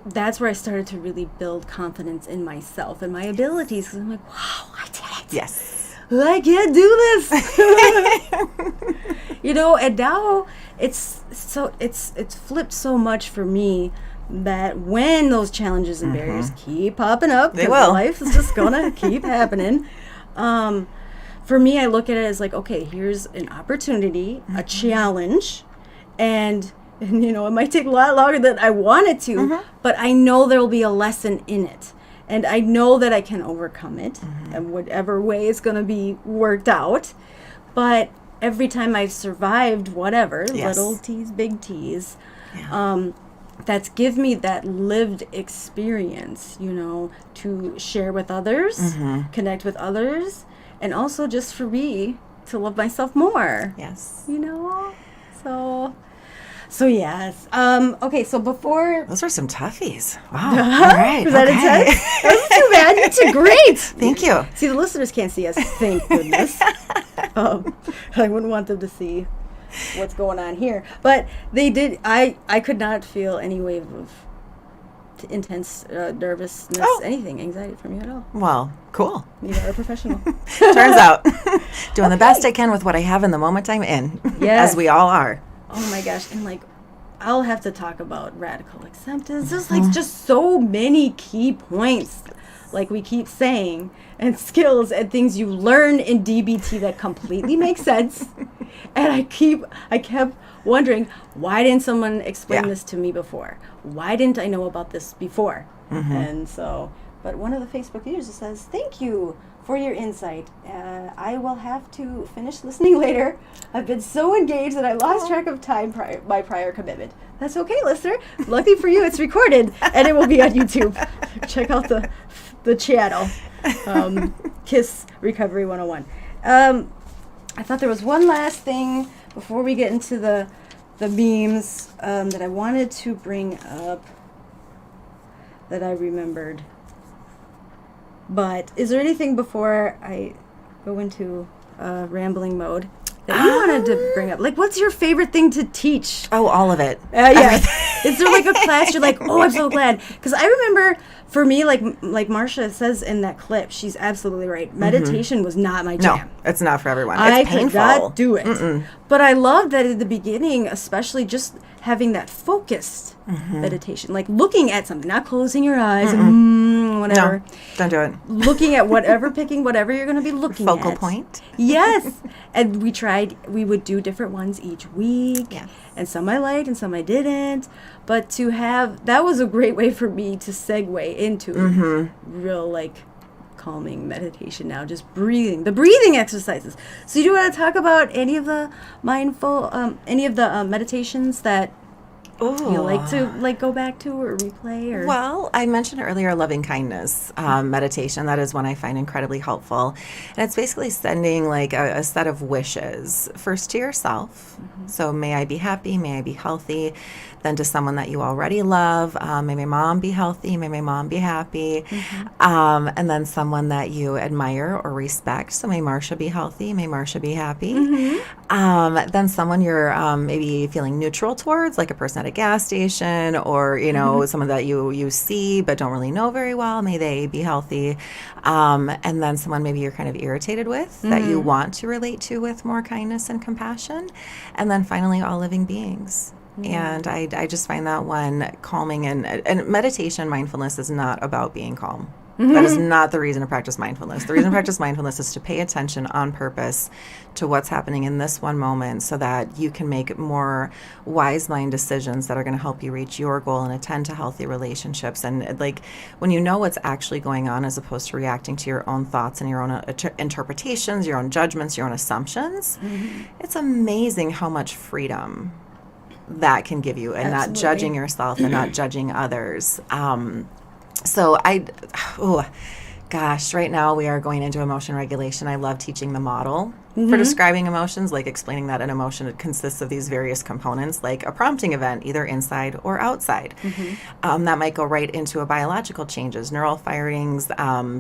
that's where I started to really build confidence in myself and my abilities, because I'm like, wow, I did it. Yes. I can do this. And now it's flipped so much for me that when those challenges and barriers keep popping up, they will. Life is just gonna keep happening. For me, I look at it as like, okay, here's an opportunity, a challenge, and it might take a lot longer than I want it to, but I know there will be a lesson in it. And I know that I can overcome it in whatever way it's going to be worked out. But every time I've survived whatever, little T's, big T's, Yeah. That's give me that lived experience, to share with others, connect with others, and also just for me to love myself more. Yes. So yes. Okay, so before... Those were some toughies. Wow. All right. Was that intense? That was too bad. You did great. Thank you. See, the listeners can't see us, thank goodness. I wouldn't want them to see what's going on here. But they did. I could not feel any wave of intense nervousness, anything, anxiety from you at all. Well, cool. You are a professional. Turns out. Doing the best I can with what I have in the moment I'm in. Yes. As we all are. Oh my gosh. And I'll have to talk about radical acceptance. There's just so many key points, like we keep saying, and skills and things you learn in DBT that completely make sense. And I kept wondering, why didn't someone explain this to me before? Why didn't I know about this before? And so, but one of the Facebook users says, thank you for your insight. I will have to finish listening later. I've been so engaged that I lost track of time my prior commitment. That's okay, listener. Lucky for you, it's recorded and it will be on YouTube. Check out the channel, KISS Recovery 101. I thought there was one last thing before we get into the memes that I wanted to bring up that I remembered. But is there anything before I go into rambling mode that you wanted to bring up? Like, what's your favorite thing to teach? Oh, all of it. Yes. Is there like a class you're like, oh, I'm so glad? Because I remember for me, like Marsha says in that clip, she's absolutely right. Meditation was not my jam. No, it's not for everyone. I It's painful. could not do it. But I loved that at the beginning, especially just having that focused meditation, like looking at something, not closing your eyes, and whatever. No, don't do it. Looking at picking whatever you're going to be looking at. Focal point. Yes. And we would do different ones each week. Yes. And some I liked and some I didn't. But that was a great way for me to segue into real calming meditation now, just the breathing exercises. So you do want to talk about any of the meditations that you like to go back to or replay? Or? Well, I mentioned earlier loving kindness meditation. That is one I find incredibly helpful. And it's basically sending a set of wishes, first to yourself. So may I be happy, may I be healthy. Then to someone that you already love, may my mom be healthy, may my mom be happy. And then someone that you admire or respect. So may Marsha be healthy, may Marsha be happy. Then someone you're maybe feeling neutral towards, like a person at a gas station, or someone that you see but don't really know very well, may they be healthy. And then someone maybe you're kind of irritated with that you want to relate to with more kindness and compassion. And then finally, all living beings. And I just find that one calming, and meditation, mindfulness is not about being calm. That is not the reason to practice mindfulness. The reason to practice mindfulness is to pay attention on purpose to what's happening in this one moment so that you can make more wise mind decisions that are going to help you reach your goal and attend to healthy relationships. And when you know what's actually going on as opposed to reacting to your own thoughts and your own interpretations, your own judgments, your own assumptions, it's amazing how much freedom that can give you, and not judging yourself and not judging others. So right now we are going into emotion regulation. I love teaching the model for describing emotions, like explaining that an emotion consists of these various components, like a prompting event, either inside or outside. That might go right into a biological changes, neural firings,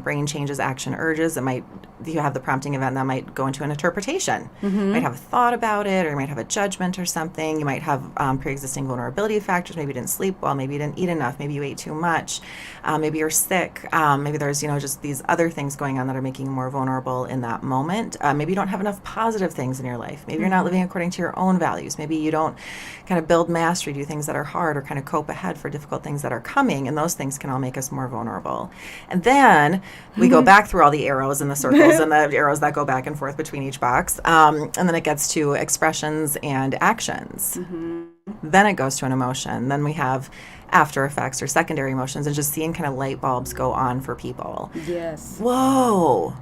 brain changes, action urges. If you have the prompting event, that might go into an interpretation. You might have a thought about it, or you might have a judgment or something. You might have pre-existing vulnerability factors. Maybe you didn't sleep well. Maybe you didn't eat enough. Maybe you ate too much. Maybe you're sick. Maybe there's just these other things going on that are making you more vulnerable in that moment. Maybe you don't have enough positive things in your life. Maybe you're not living according to your own values. Maybe you don't kind of build mastery, do things that are hard, or kind of cope ahead for difficult things that are coming. And those things can all make us more vulnerable. And then we go back through all the arrows and the circles and the arrows that go back and forth between each box. And then it gets to expressions and actions. Then it goes to an emotion. Then we have after effects or secondary emotions, and just seeing kind of light bulbs go on for people. Yes. Whoa.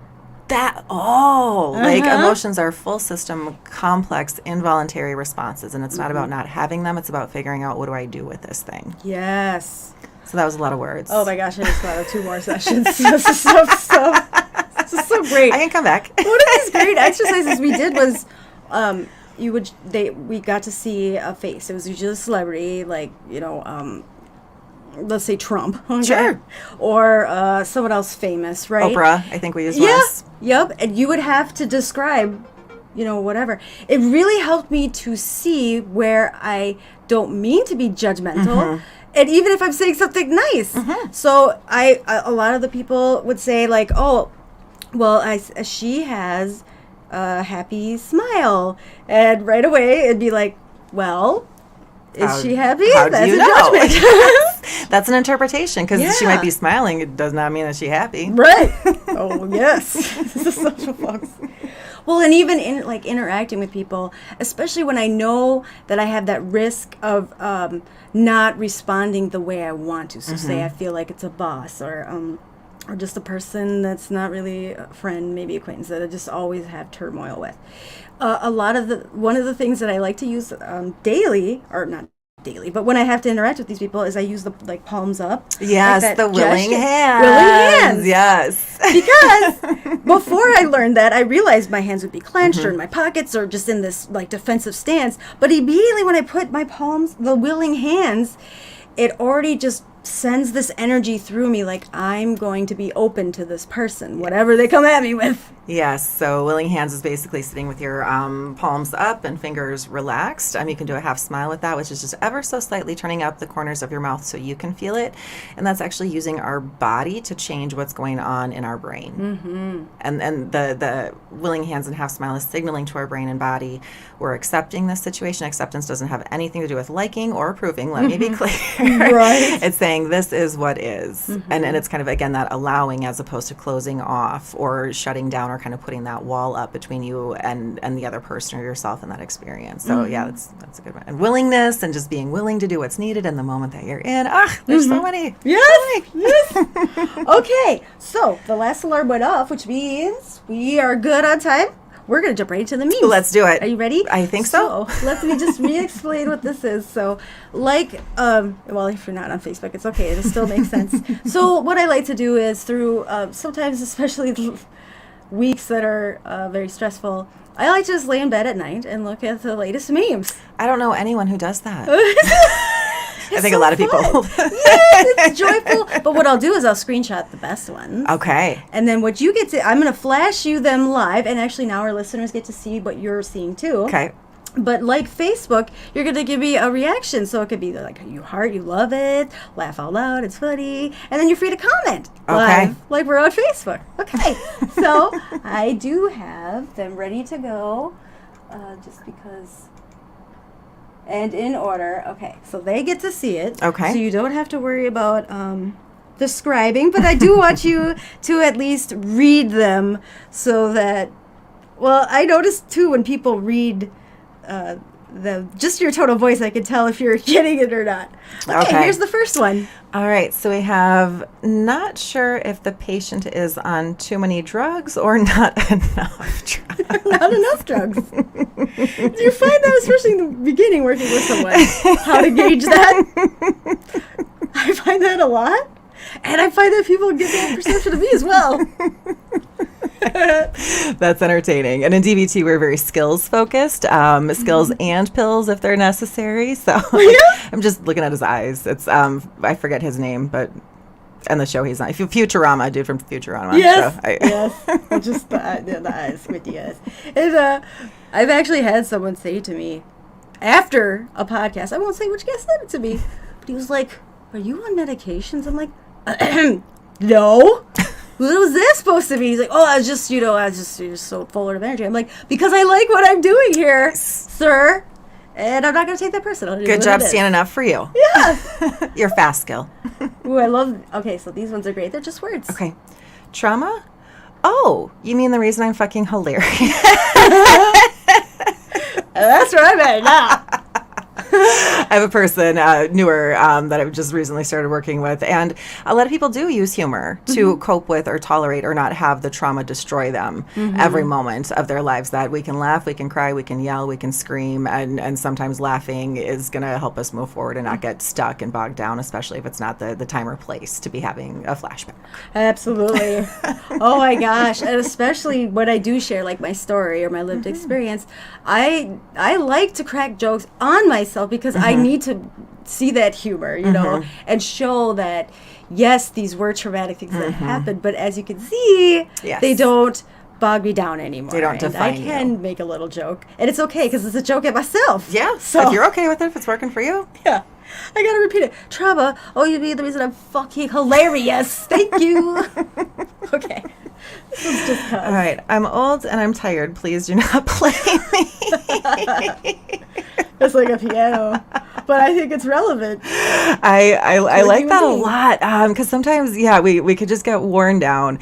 Like emotions are full system, complex, involuntary responses. And it's not about not having them. It's about figuring out, what do I do with this thing? Yes. So that was a lot of words. Oh my gosh, I just thought of 2 more sessions. This is so great. I can come back. One of these great exercises we did was, we got to see a face. It was usually a celebrity, like, let's say Trump. Okay? Sure. Or someone else famous, right? Oprah, I think we used once. Yep. And you would have to describe, whatever. It really helped me to see where I don't mean to be judgmental. And even if I'm saying something nice. So a lot of the people would say, like, oh, well, she has a happy smile. And right away it'd be like, well, is she happy? That's a judgment. That's an interpretation, because she might be smiling. It does not mean that she's happy. Right. Oh, yes. This is social folks. Well, and even interacting with people, especially when I know that I have that risk of not responding the way I want to. So say I feel like it's a boss or just a person that's not really a friend, maybe acquaintance, that I just always have turmoil with. One of the things that I like to use daily, or not daily, but when I have to interact with these people, is I use the palms up. Yes, like the willing gesture. hands. Willing hands. Yes. Because before I learned that, I realized my hands would be clenched or in my pockets or just in this defensive stance. But immediately when I put my palms, the willing hands, it already just sends this energy through me, like I'm going to be open to this person, whatever they come at me with. Yes, so willing hands is basically sitting with your palms up and fingers relaxed. You can do a half smile with that, which is just ever so slightly turning up the corners of your mouth so you can feel it. And that's actually using our body to change what's going on in our brain. And the willing hands and half smile is signaling to our brain and body, we're accepting this situation. Acceptance doesn't have anything to do with liking or approving. Let me be clear. Right. It's saying this is what is. And it's kind of, again, that allowing as opposed to closing off or shutting down, or kind of putting that wall up between you and the other person or yourself in that experience. So yeah, that's a good one. And willingness, and just being willing to do what's needed in the moment that you're in. There's so many. Yes. Okay, so the last alarm went off, which means we are good on time. We're going to jump right into the memes. Let's do it. Are you ready? I think so. Let me just re-explain what this is. So, well, if you're not on Facebook, it's okay. It still makes sense. So what I like to do is through, sometimes especially weeks that are very stressful, I like to just lay in bed at night and look at the latest memes. I don't know anyone who does that. I think so a lot of people. Yes, it's joyful. But what I'll do is I'll screenshot the best ones. Okay. And then what you get to, I'm going to flash you them live. And actually now our listeners get to see what you're seeing too. Okay. But like Facebook, you're going to give me a reaction. So it could be like, you heart, you love it, laugh out loud, it's funny. And then you're free to comment live, like we're on Facebook. Okay. So I do have them ready to go just because... And in order. Okay, so they get to see it. Okay. So you don't have to worry about describing, but I do want you to at least read them so that, well, I noticed too when people read just your tone of voice, I can tell if you're getting it or not. Okay, here's the first one. All right, so we have, not sure if the patient is on too many drugs or not enough drugs. Not enough drugs. Do you find that, especially in the beginning working with someone, how to gauge that? I find that a lot. And I find that people get that perception of me as well. That's entertaining. And in DBT, we're very skills focused, skills and pills if they're necessary. So I'm just looking at his eyes. It's I forget his name, but in the show he's on. Futurama, dude from Futurama. Yes, so yes. Just the eyes, squinty eyes. And I've actually had someone say to me after a podcast, I won't say which guest said it to me, but he was like, "Are you on medications?" I'm like, "No." What was this supposed to be? He's like, "Oh, I was just you're so full of energy." I'm like, "Because I like what I'm doing here, sir, and I'm not going to take that personal." Good job standing up for you. Yeah. Your fast skill. Ooh, I love, okay, so these ones are great. They're just words. Okay. Trauma? Oh, you mean the reason I'm fucking hilarious? That's where I'm at now. I have a person newer that I've just recently started working with, and a lot of people do use humor to cope with or tolerate or not have the trauma destroy them every moment of their lives. That we can laugh, we can cry, we can yell, we can scream, and sometimes laughing is going to help us move forward and not get stuck and bogged down, especially if it's not the time or place to be having a flashback. Absolutely. Oh my gosh. And especially when I do share like my story or my lived experience, I like to crack jokes on myself because I need to see that humor, you know, and show that, yes, these were traumatic things that happened, but as you can see, they don't bog me down anymore. They don't define I can make a little joke, and it's okay because it's a joke at myself. Yeah, so if you're okay with it, if it's working for you. Yeah. I gotta repeat it. Trauma, oh, you'd be the reason I'm fucking hilarious. Thank you. Okay. This is just cause. All right. I'm old and I'm tired. Please do not play me. It's like a piano. But I think it's relevant. I like that a lot because sometimes, we could just get worn down.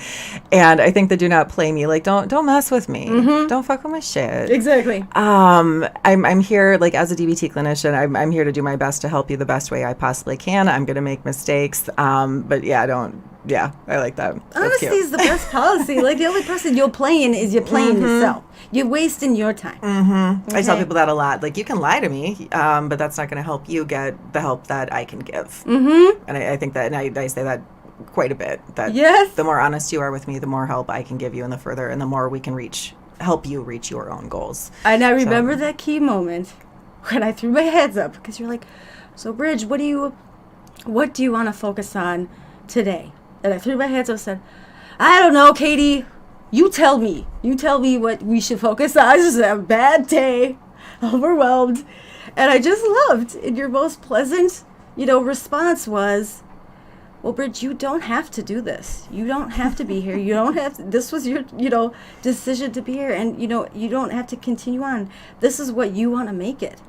And I think the do not play me, like, don't mess with me. Don't fuck with my shit. Exactly. I'm here, like, as a DBT clinician, I'm here to do my best to help you the best way I possibly can. I'm going to make mistakes. But I like that. Honesty is the best policy. Like, the only person you're playing is you're playing yourself. You're wasting your time. Okay. I tell people that a lot. Like, you can lie to me, but that's not going to help you get the help that I can give. And I think that, and I say that quite a bit, that the more honest you are with me, the more help I can give you, and the more we can help you reach your own goals. And I remember that key moment when I threw my hands up, because you're like, so Bridge, what do you want to focus on today? And I threw my hands up and said, I don't know, Katie. You tell me what we should focus on. It's just a bad day, overwhelmed. And I just loved, and your most pleasant, response was, well, Bridge, you don't have to do this. You don't have to be here. You don't have to, this was your, decision to be here. And, you don't have to continue on. This is what you want to make it.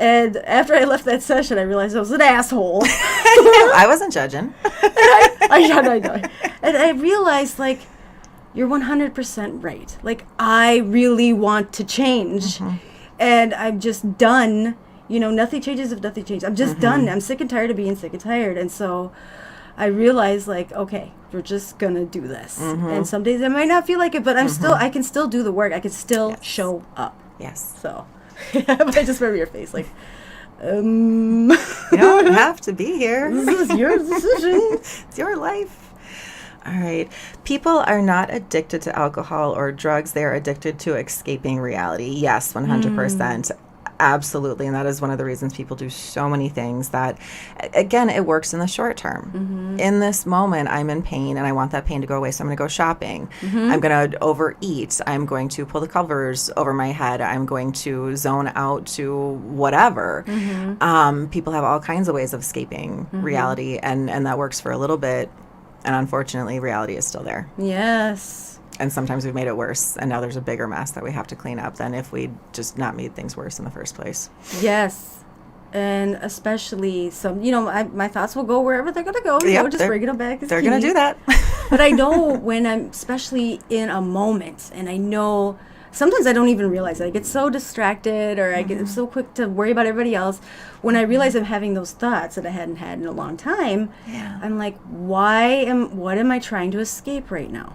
And after I left that session, I realized I was an asshole. I wasn't judging. I know. And I realized, like, you're 100% right. Like, I really want to change. And I'm just done. Nothing changes if nothing changes. I'm just done. I'm sick and tired of being sick and tired. And so I realized, like, okay, we're just going to do this. And some days I might not feel like it, but I can still do the work. I can still show up. Yes. So but I just remember your face, like, you don't have to be here. This is your decision. It's your life. All right. People are not addicted to alcohol or drugs. They are addicted to escaping reality. Yes, 100%. Absolutely. And that is one of the reasons people do so many things that, again, it works in the short term. In this moment, I'm in pain and I want that pain to go away. So I'm going to go shopping. I'm going to overeat. I'm going to pull the covers over my head. I'm going to zone out to whatever. People have all kinds of ways of escaping reality, and that works for a little bit. And unfortunately, reality is still there. Yes. And sometimes we've made it worse, and now there's a bigger mess that we have to clean up than if we'd just not made things worse in the first place. Yes. And especially my thoughts will go wherever they're going to go. Just bringing them back is They're going to do that. But I know when I'm, especially in a moment, and I know sometimes I don't even realize it. I get so distracted, or I get so quick to worry about everybody else. When I realize I'm having those thoughts that I hadn't had in a long time, I'm like, what am I trying to escape right now?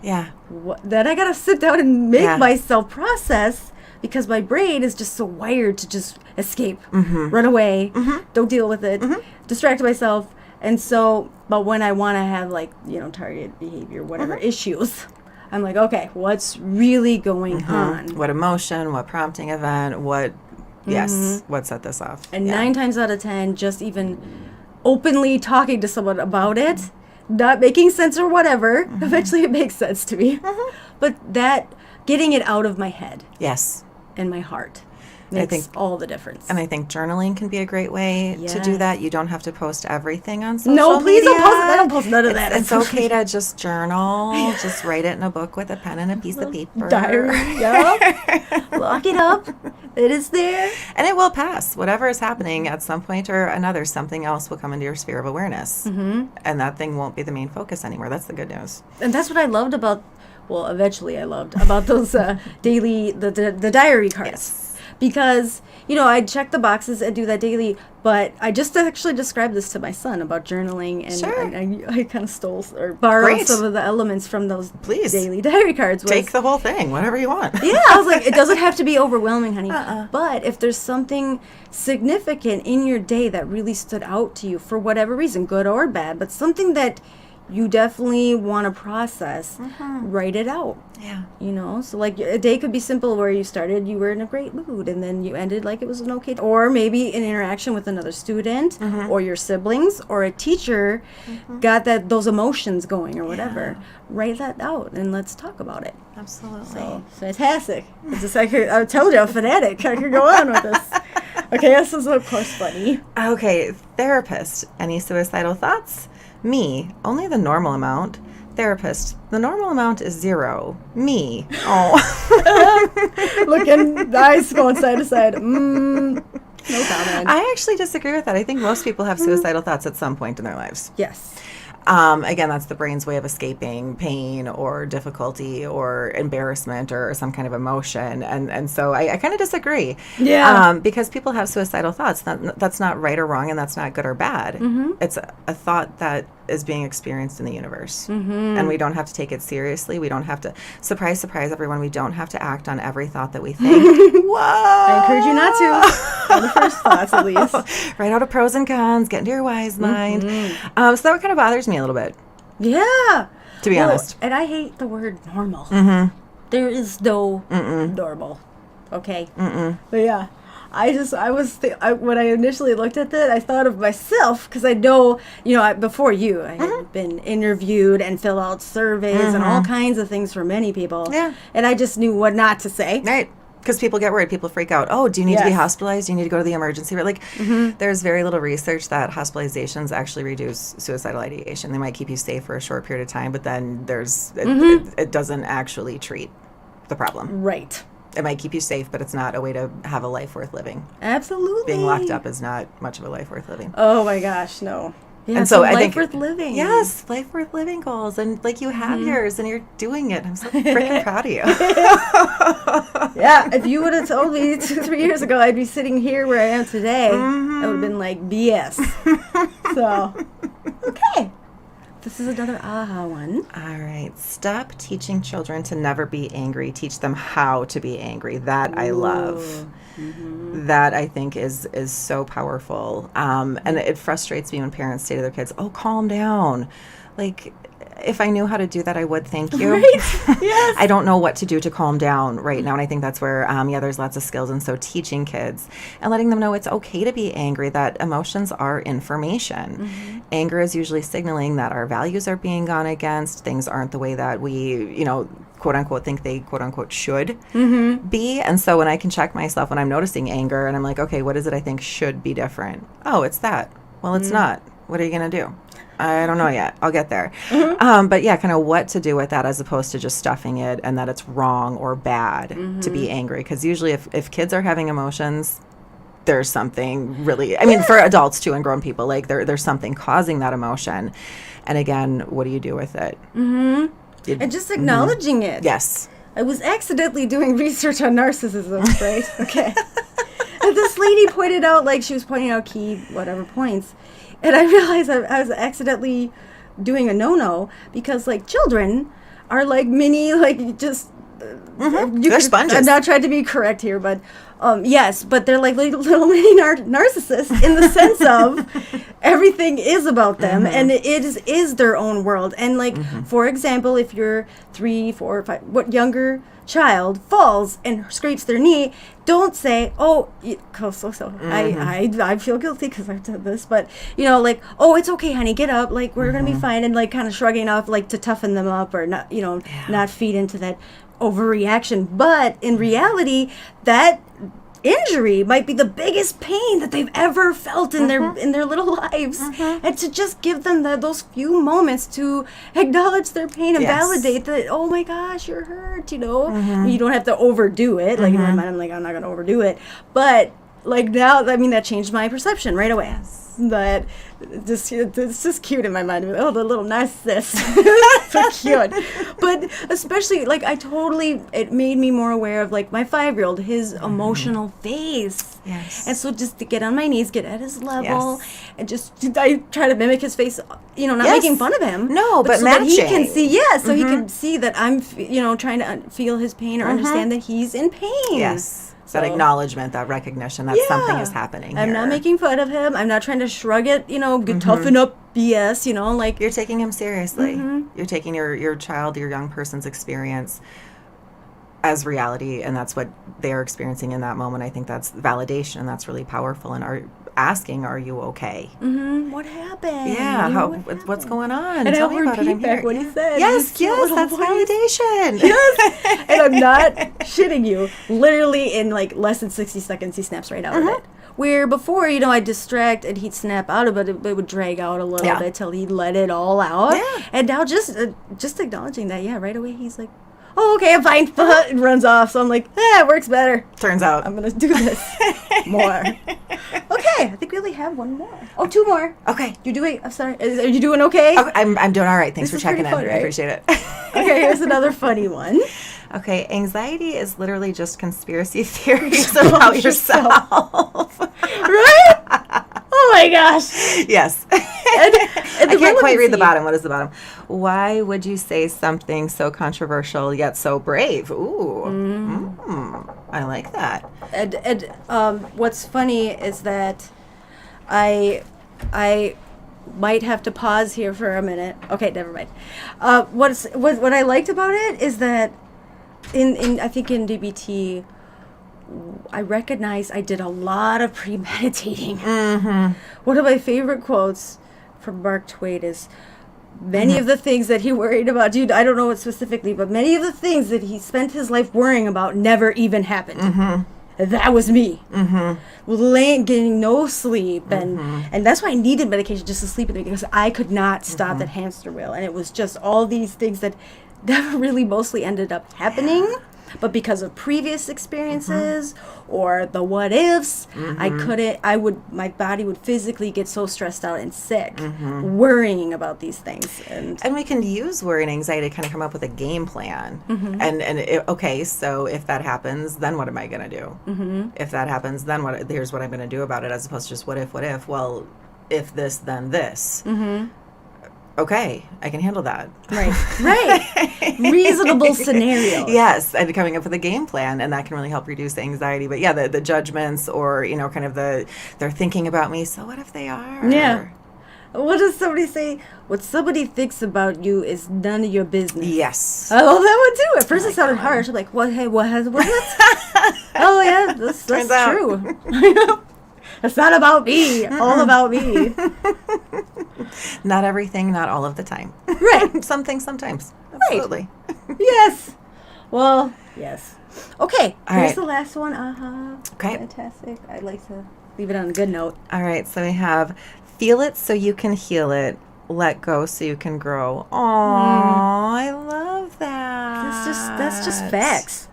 Then I got to sit down and make myself process, because my brain is just so wired to just escape, run away, don't deal with it, distract myself. And so, but when I want to have, like, target behavior, whatever issues, I'm like, okay, what's really going on? What emotion, what prompting event, what set this off? And 9 times out of 10, just even openly talking to someone about it, not making sense or whatever, eventually it makes sense to me. But that, getting it out of my head. Yes. And my heart. Makes all the difference. And I think journaling can be a great way to do that. You don't have to post everything on social media. No, please don't post it. I don't post none of that. It's okay to just journal. Just write it in a book with a pen and a piece of paper. Diary, lock it up. It is there. And it will pass. Whatever is happening at some point or another, something else will come into your sphere of awareness. And that thing won't be the main focus anymore. That's the good news. And that's what I loved about, eventually I loved about those daily, the diary cards. Yes. because, I check the boxes and do that daily, but I just actually described this to my son about journaling, and Sure. I kind of stole or borrowed Great. some of the elements from those Please. daily diary cards. Take the whole thing, whatever you want. Yeah, I was like, it doesn't have to be overwhelming, honey. But if there's something significant in your day that really stood out to you for whatever reason, good or bad, but something that you definitely want to process, write it out. Yeah. So like a day could be simple where you started, you were in a great mood, and then you ended like it was an okay, or maybe an interaction with another student, or your siblings, or a teacher got those emotions going or whatever. Write that out and let's talk about it. Absolutely. So fantastic. It's just I told you I'm a fanatic. I could go on with this. Okay, this is of course funny. Okay, therapist, any suicidal thoughts? Me, only the normal amount. Therapist, the normal amount is 0. Me, oh. Looking, eyes going side to side. No comment. I actually disagree with that. I think most people have suicidal thoughts at some point in their lives. Yes. Again, that's the brain's way of escaping pain or difficulty or embarrassment or some kind of emotion. And so I kind of disagree. Yeah. Because people have suicidal thoughts. That's not right or wrong, and that's not good or bad. It's a thought that is being experienced in the universe. And we don't have to take it seriously. We don't have to, surprise, surprise, everyone, we don't have to act on every thought that we think. Whoa! I encourage you not to. On the first thoughts, at least. Write out a pros and cons, get into your wise mind. So that kind of bothers me a little bit. Yeah. To be honest. And I hate the word normal. There is no normal. Okay? But yeah. When I initially looked at that, I thought of myself, because I know, before you, I had been interviewed and filled out surveys and all kinds of things for many people. Yeah. And I just knew what not to say. Right. Because people get worried. People freak out. Oh, do you need to be hospitalized? Do you need to go to the emergency room? Like, there's very little research that hospitalizations actually reduce suicidal ideation. They might keep you safe for a short period of time, but then it doesn't actually treat the problem. Right. It might keep you safe, but it's not a way to have a life worth living. Absolutely. Being locked up is not much of a life worth living. Oh my gosh, no. Yeah, and so I life think worth living. Yes, life worth living goals, and like you have yours, and you're doing it. I'm so freaking proud of you. Yeah, if you would have told me 2-3 years ago I'd be sitting here where I am today, I would have been like BS. So, okay. This is another aha one. All right. Stop teaching children to never be angry. Teach them how to be angry. That I love. That I think is so powerful. And it frustrates me when parents say to their kids, "Oh, calm down." Like, if I knew how to do that, I would. Thank you. Right? Yes. I don't know what to do to calm down right now. And I think that's where, there's lots of skills. And so teaching kids and letting them know it's okay to be angry, that emotions are information. Anger is usually signaling that our values are being gone against. Things aren't the way that we, quote unquote, think they, quote unquote, should be. And so when I can check myself when I'm noticing anger and I'm like, okay, what is it I think should be different? Oh, it's that. Well, it's not. What are you going to do? I don't know yet. I'll get there. But yeah, kind of what to do with that as opposed to just stuffing it and that it's wrong or bad to be angry. Because usually if kids are having emotions, there's something really, for adults too and grown people, like there's something causing that emotion. And again, what do you do with it? And just acknowledging it. Yes. I was accidentally doing research on narcissism, right? Okay. And this lady pointed out, she was pointing out key whatever points. And I realized I was accidentally doing a no-no because, children are mini, just... They're sponges. I'm not trying to be correct here, but yes, but they're little mini narcissists in the sense of everything is about them and it is their own world. And for example, if you're 3, 4, 5, younger child falls and scrapes their knee, don't say, "Oh, I feel guilty because I've done this," but "Oh, it's okay, honey, get up, we're gonna be fine," and kind of shrugging off, to toughen them up or not, not feed into that overreaction. But in reality, that injury might be the biggest pain that they've ever felt in their little lives, and to just give them those few moments to acknowledge their pain and validate that, oh my gosh, you're hurt, you don't have to overdo it. In my mind, I'm I'm not going to overdo it, but like now, I mean, that changed my perception right away. Yes. But it's just cute in my mind. Oh, the little narcissist. So cute. But especially, like, it made me more aware of, like, my 5-year-old, his emotional face. Yes. And so just to get on my knees, get at his level, Yes. and I try to mimic his face, not Yes. making fun of him. No, but so that he matching. can see, so he can see that I'm, trying to feel his pain or understand that he's in pain. Yes. So, That acknowledgement, that recognition that something is happening I'm here. not making fun of him. I'm not trying to shrug it, toughen up BS, like. You're taking him seriously. Mhm. You're taking your child, your young person's experience as reality, and that's what they're experiencing in that moment. I think that's validation, and that's really powerful. And are you okay? What happened? Yeah, What what's happened? going on? And Tell I'll me about it. repeat I'm back here. what he said. Yes, His cute yes, little that's voice. validation. Yes, and I'm not shitting you. Literally, in like less than 60 seconds, he snaps right out of it. Where before, I'd distract and he'd snap out of it. It would drag out a little bit till he'd let it all out. Yeah. And now just acknowledging that, right away, he's like, "Oh, okay, I'm fine." And runs off. So I'm like, it works better. Turns out. I'm gonna do this more. Okay, I think we only have one more. Oh, 2 more. Okay. You're doing. I'm sorry. Are you doing okay? Okay, I'm doing all right. Thanks This for is pretty checking in. fun, I right? appreciate it. Okay, here's another funny one. Okay, anxiety is literally just conspiracy theories about yourself. Right? Oh my gosh. Yes. And I can't quite read the relevancy. bottom. What is the bottom? Why would you say something so controversial yet so brave? Ooh. I like that. And what's funny is that I might have to pause here for a minute. Okay, never mind. What I liked about it is that I think in DBT, I recognize I did a lot of premeditating. One of my favorite quotes from Mark Twain is, many of the things that he worried about, dude, I don't know what specifically, but many of the things that he spent his life worrying about never even happened. That was me. Getting no sleep, and that's why I needed medication just to sleep in the beginning, because I could not stop that hamster wheel, and it was just all these things that never really mostly ended up happening. But because of previous experiences or the what ifs, my body would physically get so stressed out and sick, worrying about these things. And we can use worry and anxiety to kind of come up with a game plan. Okay, so if that happens, then what am I going to do? If that happens, then here's what I'm going to do about it, as opposed to just what if? Well, if this, then this. Okay, I can handle that. Right. Reasonable scenarios. Yes, and coming up with a game plan, and that can really help reduce the anxiety. But yeah, the judgments, or kind of they're thinking about me. So what if they are? Yeah. What does somebody say? What somebody thinks about you is none of your business. Yes. I love that one too. At first it sounded harsh. I'm like, what? Hey, what? Oh yeah, that's true. It's not about me. All about me. Not everything, not all of the time. Right. Some things sometimes. Right. Absolutely. Yes. Well, yes. Okay. All Here's right. the last one. Okay. Fantastic. I'd like to leave it on a good note. All right. So we have feel it so you can heal it. Let go so you can grow. Oh, I love that. That's just facts.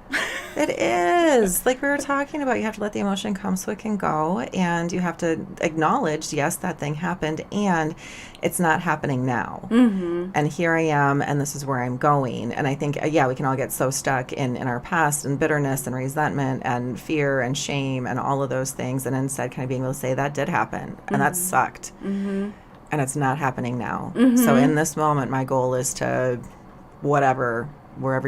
It is. Like we were talking about, you have to let the emotion come so it can go, and you have to acknowledge, yes, that thing happened, and it's not happening now. And here I am, and this is where I'm going. And I think, we can all get so stuck in our past, and bitterness and resentment and fear and shame and all of those things, and instead kind of being able to say, that did happen, and that sucked. And it's not happening now. So in this moment, my goal is to wherever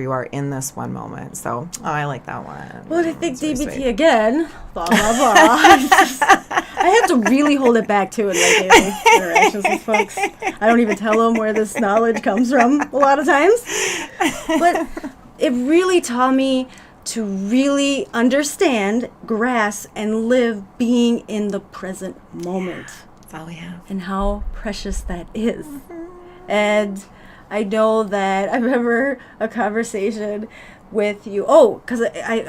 you are in this one moment. So I like that one. Well, I think That's really DBT sweet. again, blah, blah, blah. I have to really hold it back, too, in my daily interactions with folks. I don't even tell them where this knowledge comes from a lot of times. But it really taught me to really understand, grasp, and live being in the present moment. That's all we have. And how precious that is. And I know that I remember a conversation with you. Oh, because I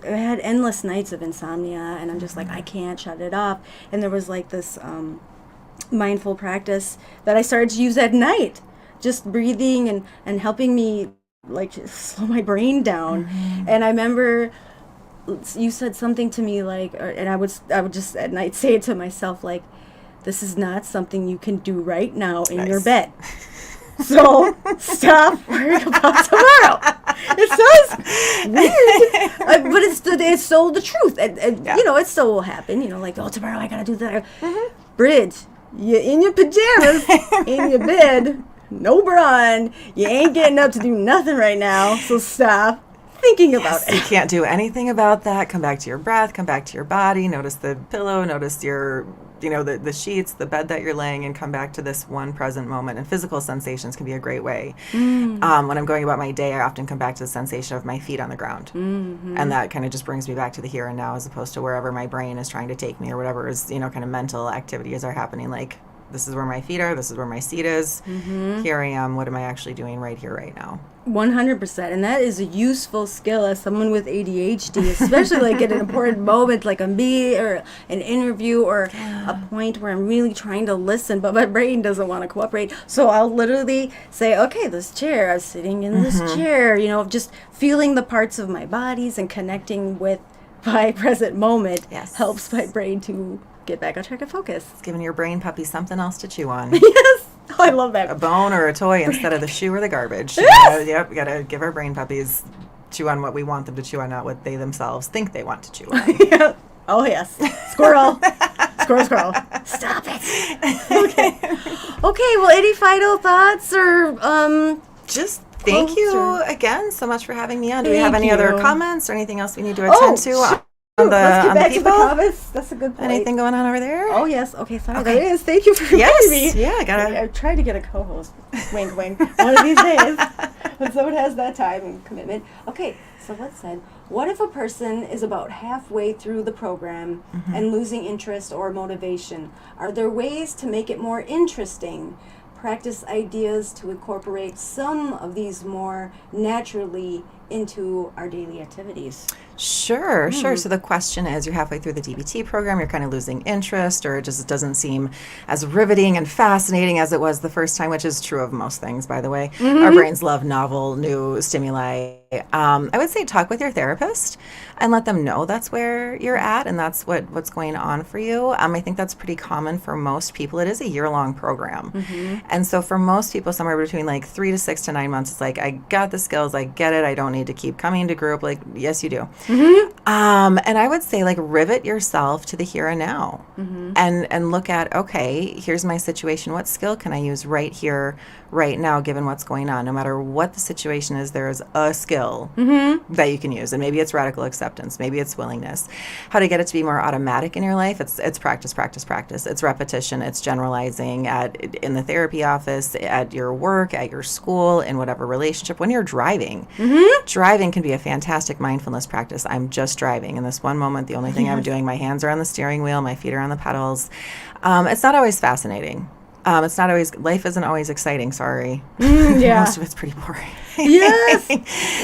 had endless nights of insomnia, and I'm just like, I can't shut it off. And there was like this mindful practice that I started to use at night, just breathing and helping me like slow my brain down. And I remember you said something to me like, and I would just at night say it to myself like, this is not something you can do right now in your bed. So stop worrying about tomorrow. It sounds weird, but it's so the truth, and it still will happen. Like, oh, tomorrow I gotta do that. Bridge, you're in your pajamas, in your bed, no bra on. You ain't getting up to do nothing right now. So stop thinking about it. You can't do anything about that. Come back to your breath. Come back to your body. Notice the pillow. Notice your the sheets, the bed that you're laying, and come back to this one present moment. And physical sensations can be a great way. When I'm going about my day, I often come back to the sensation of my feet on the ground. And that kind of just brings me back to the here and now, as opposed to wherever my brain is trying to take me, or whatever is, kind of mental activities are happening. Like, this is where my feet are, this is where my seat is. Here I am, what am I actually doing right here, right now? 100%. And that is a useful skill as someone with ADHD, especially like at an important moment, like a meeting or an interview or a point where I'm really trying to listen, but my brain doesn't want to cooperate. So I'll literally say, okay, this chair, I'm sitting in this chair, just feeling the parts of my bodies and connecting with my present moment helps my brain to get back on track and focus. It's giving your brain puppy something else to chew on. Yes. Oh, I love that. A bone or a toy instead of the shoe or the garbage. Yes. We got to give our brain puppies chew on what we want them to chew on, not what they themselves think they want to chew on. Yeah. Oh, yes. Squirrel. Squirrel. Stop it. Okay, well, any final thoughts or just thank you again so much for having me on. Do we have any other comments or anything else we need to attend to? Let's get back to the comments. That's a good point. Anything going on over there? Oh, yes. Okay, sorry. There is. Thank you for inviting me. Yeah, I got it. I tried to get a co-host. Wink, wink. One of these days. When someone has that time and commitment. Okay, so let's say, what if a person is about halfway through the program and losing interest or motivation? Are there ways to make it more interesting? Practice ideas to incorporate some of these more naturally into our daily activities. Sure. So the question is, you're halfway through the DBT program, you're kind of losing interest, or it just doesn't seem as riveting and fascinating as it was the first time, which is true of most things, by the way. Our brains love novel, new stimuli. I would say talk with your therapist and let them know that's where you're at and that's what's going on for you. I think that's pretty common for most people. It is a year-long program. And so for most people, somewhere between like 3 to 6 to 9 months, it's like, I got the skills, I get it, I don't need to keep coming to group. Like, yes, you do. And I would say, like, rivet yourself to the here and now and look at, okay, here's my situation. What skill can I use right here, right now, given what's going on? No matter what the situation is, there is a skill that you can use. And maybe it's radical acceptance. Maybe it's willingness. How to get it to be more automatic in your life? It's practice, practice, practice. It's repetition. It's generalizing in the therapy office, at your work, at your school, in whatever relationship. When you're driving, driving can be a fantastic mindfulness practice. I'm just driving. In this one moment, the only thing I'm doing, my hands are on the steering wheel, my feet are on the pedals. It's not always fascinating. It's not always, life isn't always exciting, sorry. Most of it's pretty boring. Yes.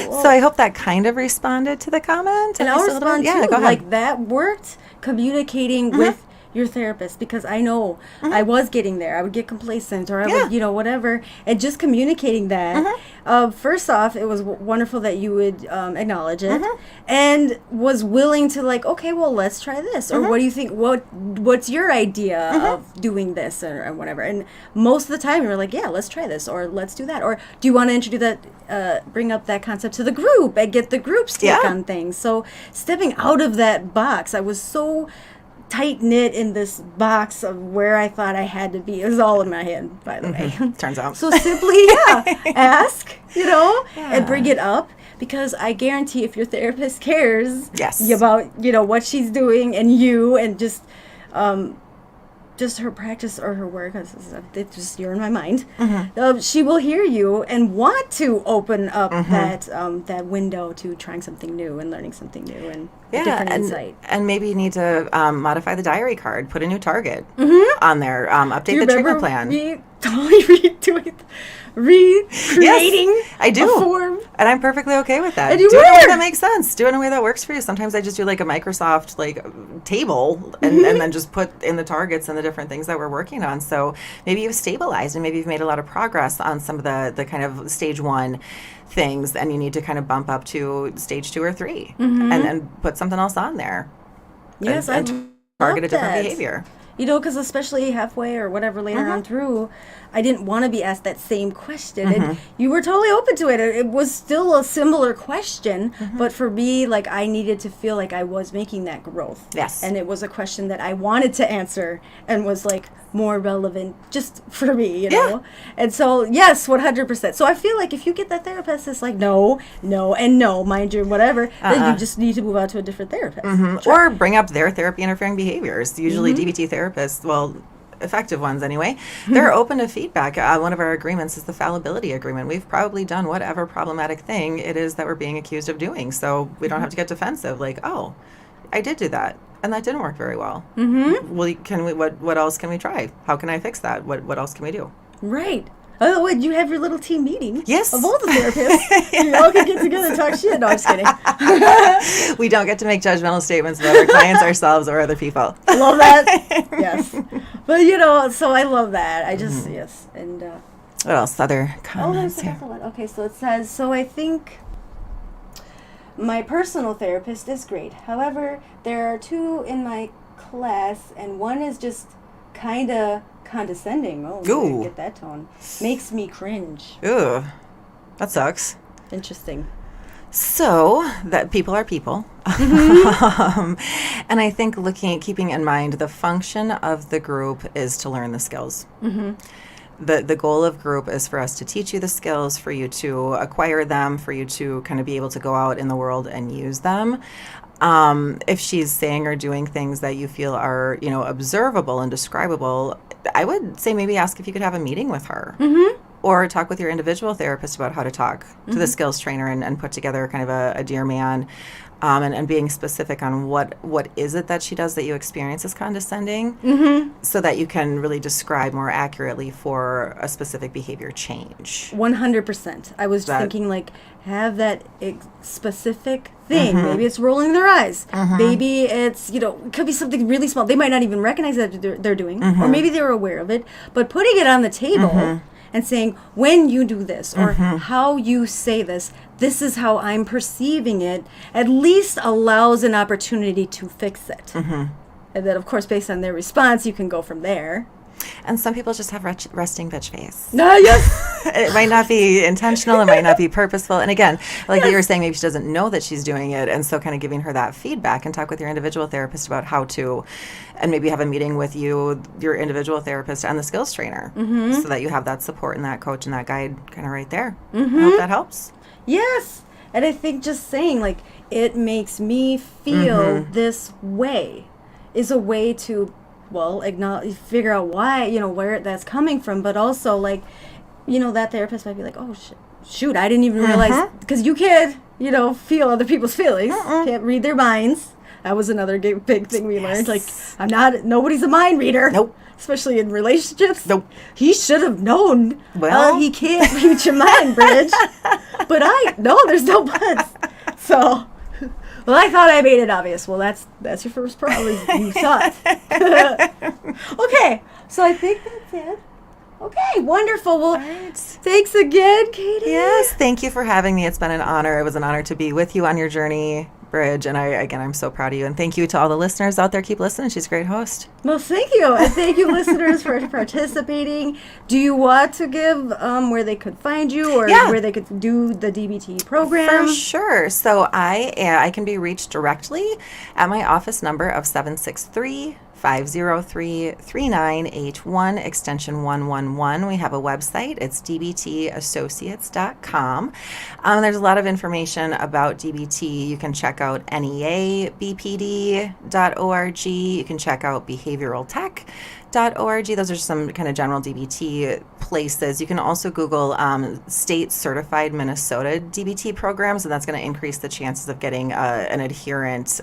So I hope that kind of responded to the comment. And I'll respond too. Go ahead. Like, that worked, communicating with your therapist, because I know I was getting there. I would get complacent, or I would, whatever. And just communicating that. First off, it was wonderful that you would acknowledge it and was willing to, like, okay, well, let's try this. Or what do you think? What's your idea of doing this, or whatever? And most of the time, you were like, yeah, let's try this, or let's do that. Or do you want to introduce that, bring up that concept to the group and get the group's take on things? So stepping out of that box, I was so tight-knit in this box of where I thought I had to be. It was all in my head, by the way. Turns out. So simply, ask, and bring it up, because I guarantee if your therapist cares about, what she's doing and you, and just her practice or her work, it's just, you're in my mind, she will hear you and want to open up that window to trying something new and learning something new and a different insight. And maybe you need to modify the diary card, put a new target on there, update the treatment plan. totally recreating I do. a form. And I'm perfectly okay with that. And you Do it in a way were. that makes sense. Do it in a way that works for you. Sometimes I just do like a Microsoft like table and then just put in the targets and the different things that we're working on. So maybe you've stabilized and maybe you've made a lot of progress on some of the kind of stage 1 things, and you need to kind of bump up to stage 2 or 3 and put something else on there. Yes, and I target a love different that. behavior. You know, because especially halfway or whatever later on through, I didn't want to be asked that same question. And you were totally open to it. It was still a similar question, but for me, like, I needed to feel like I was making that growth. Yes. And it was a question that I wanted to answer and was, like, more relevant just for me, you know? And so, yes, 100%. So I feel like if you get that therapist that's like, no, and no, mind you, whatever, then you just need to move on to a different therapist. Or bring up their therapy interfering behaviors. Usually DBT therapists, well, effective ones anyway, they're open to feedback. One of our agreements is the fallibility agreement. We've probably done whatever problematic thing it is that we're being accused of doing. So we don't have to get defensive. Like, oh, I did do that, and that didn't work very well. Well, can we? What else can we try? How can I fix that? What else can we do? Right. Oh, wait, you have your little team meeting. Yes. Of all the therapists. You all can get together and talk shit. No, I'm just kidding. We don't get to make judgmental statements about our clients, ourselves, or other people. Love that. Yes. But, you know, so I love that. I just, yes. And, What else? Other oh, comments there's here? one. Okay, so it says, so I think my personal therapist is great. However, there are 2 in my class, and one is just kind of condescending. Oh, Ooh. get that tone. Makes me cringe. Ooh, that sucks. Interesting. So that people are people. And I think keeping in mind the function of the group is to learn the skills. The goal of group is for us to teach you the skills, for you to acquire them, for you to kind of be able to go out in the world and use them. If she's saying or doing things that you feel are, observable and describable, I would say maybe ask if you could have a meeting with her. Or talk with your individual therapist about how to talk to the skills trainer and put together kind of a dear man, and being specific on what is it that she does that you experience as condescending, so that you can really describe more accurately for a specific behavior change. 100%. I was thinking, like, have that specific thing. Maybe it's rolling their eyes. Maybe it's, it could be something really small. They might not even recognize that they're doing, or maybe they're aware of it. But putting it on the table and saying, when you do this, or how you say this is how I'm perceiving it, at least allows an opportunity to fix it. And then, of course, based on their response, you can go from there. And some people just have resting bitch face. Yes. It might not be intentional. It might not be purposeful. And again, like you were saying, maybe she doesn't know that she's doing it. And so kind of giving her that feedback and talk with your individual therapist about how to, and maybe have a meeting with your individual therapist and the skills trainer, so that you have that support and that coach and that guide kind of right there. I hope that helps. Yes. And I think just saying, like, it makes me feel this way is a way to, well, figure out why, where that's coming from. But also, like, that therapist might be like, oh, shoot, I didn't even realize, because you can't, feel other people's feelings. Can't read their minds. That was another big thing we learned. Like, nobody's a mind reader. Nope. Especially in relationships. Nope. He should have known. Well, he can't read your mind, Bridge. But there's no buts. So, well, I thought I made it obvious. Well, that's your first problem. You thought. Okay, so I think that's it. Okay, wonderful. Well, thanks again, Katie. Yes, thank you for having me. It's been an honor. It was an honor to be with you on your journey, Bridge. And I'm so proud of you. And thank you to all the listeners out there. Keep listening. She's a great host. Well, thank you. And thank you, listeners, for participating. Do you want to give where they could find you, or where they could do the DBT program? For sure. So I can be reached directly at my office number of 763-503-3981, extension 111. We have a website. It's dbtassociates.com. There's a lot of information about DBT. You can check out neabpd.org. You can check out behavioraltech.org. Those are some kind of general DBT places. You can also Google state certified Minnesota DBT programs, and that's going to increase the chances of getting an adherent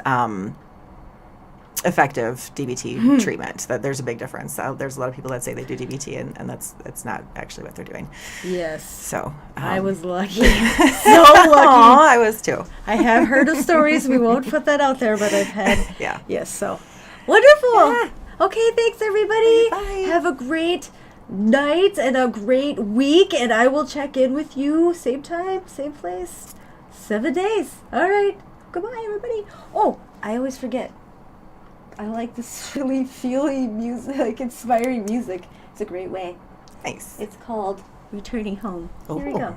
effective DBT treatment. That there's a big difference. There's a lot of people that say they do DBT, and that's not actually what they're doing. Yes. So I was lucky. So lucky. Aw, I was too. I have heard of stories. We won't put that out there, but I've had. Yeah. Yes. So wonderful. Yeah. Okay. Thanks, everybody. Bye. Have a great night and a great week, and I will check in with you same time, same place, 7 days. All right. Goodbye, everybody. Oh, I always forget. I like this really feely music, like inspiring music. It's a great way. Nice. It's called Returning Home. Here we Oh. go.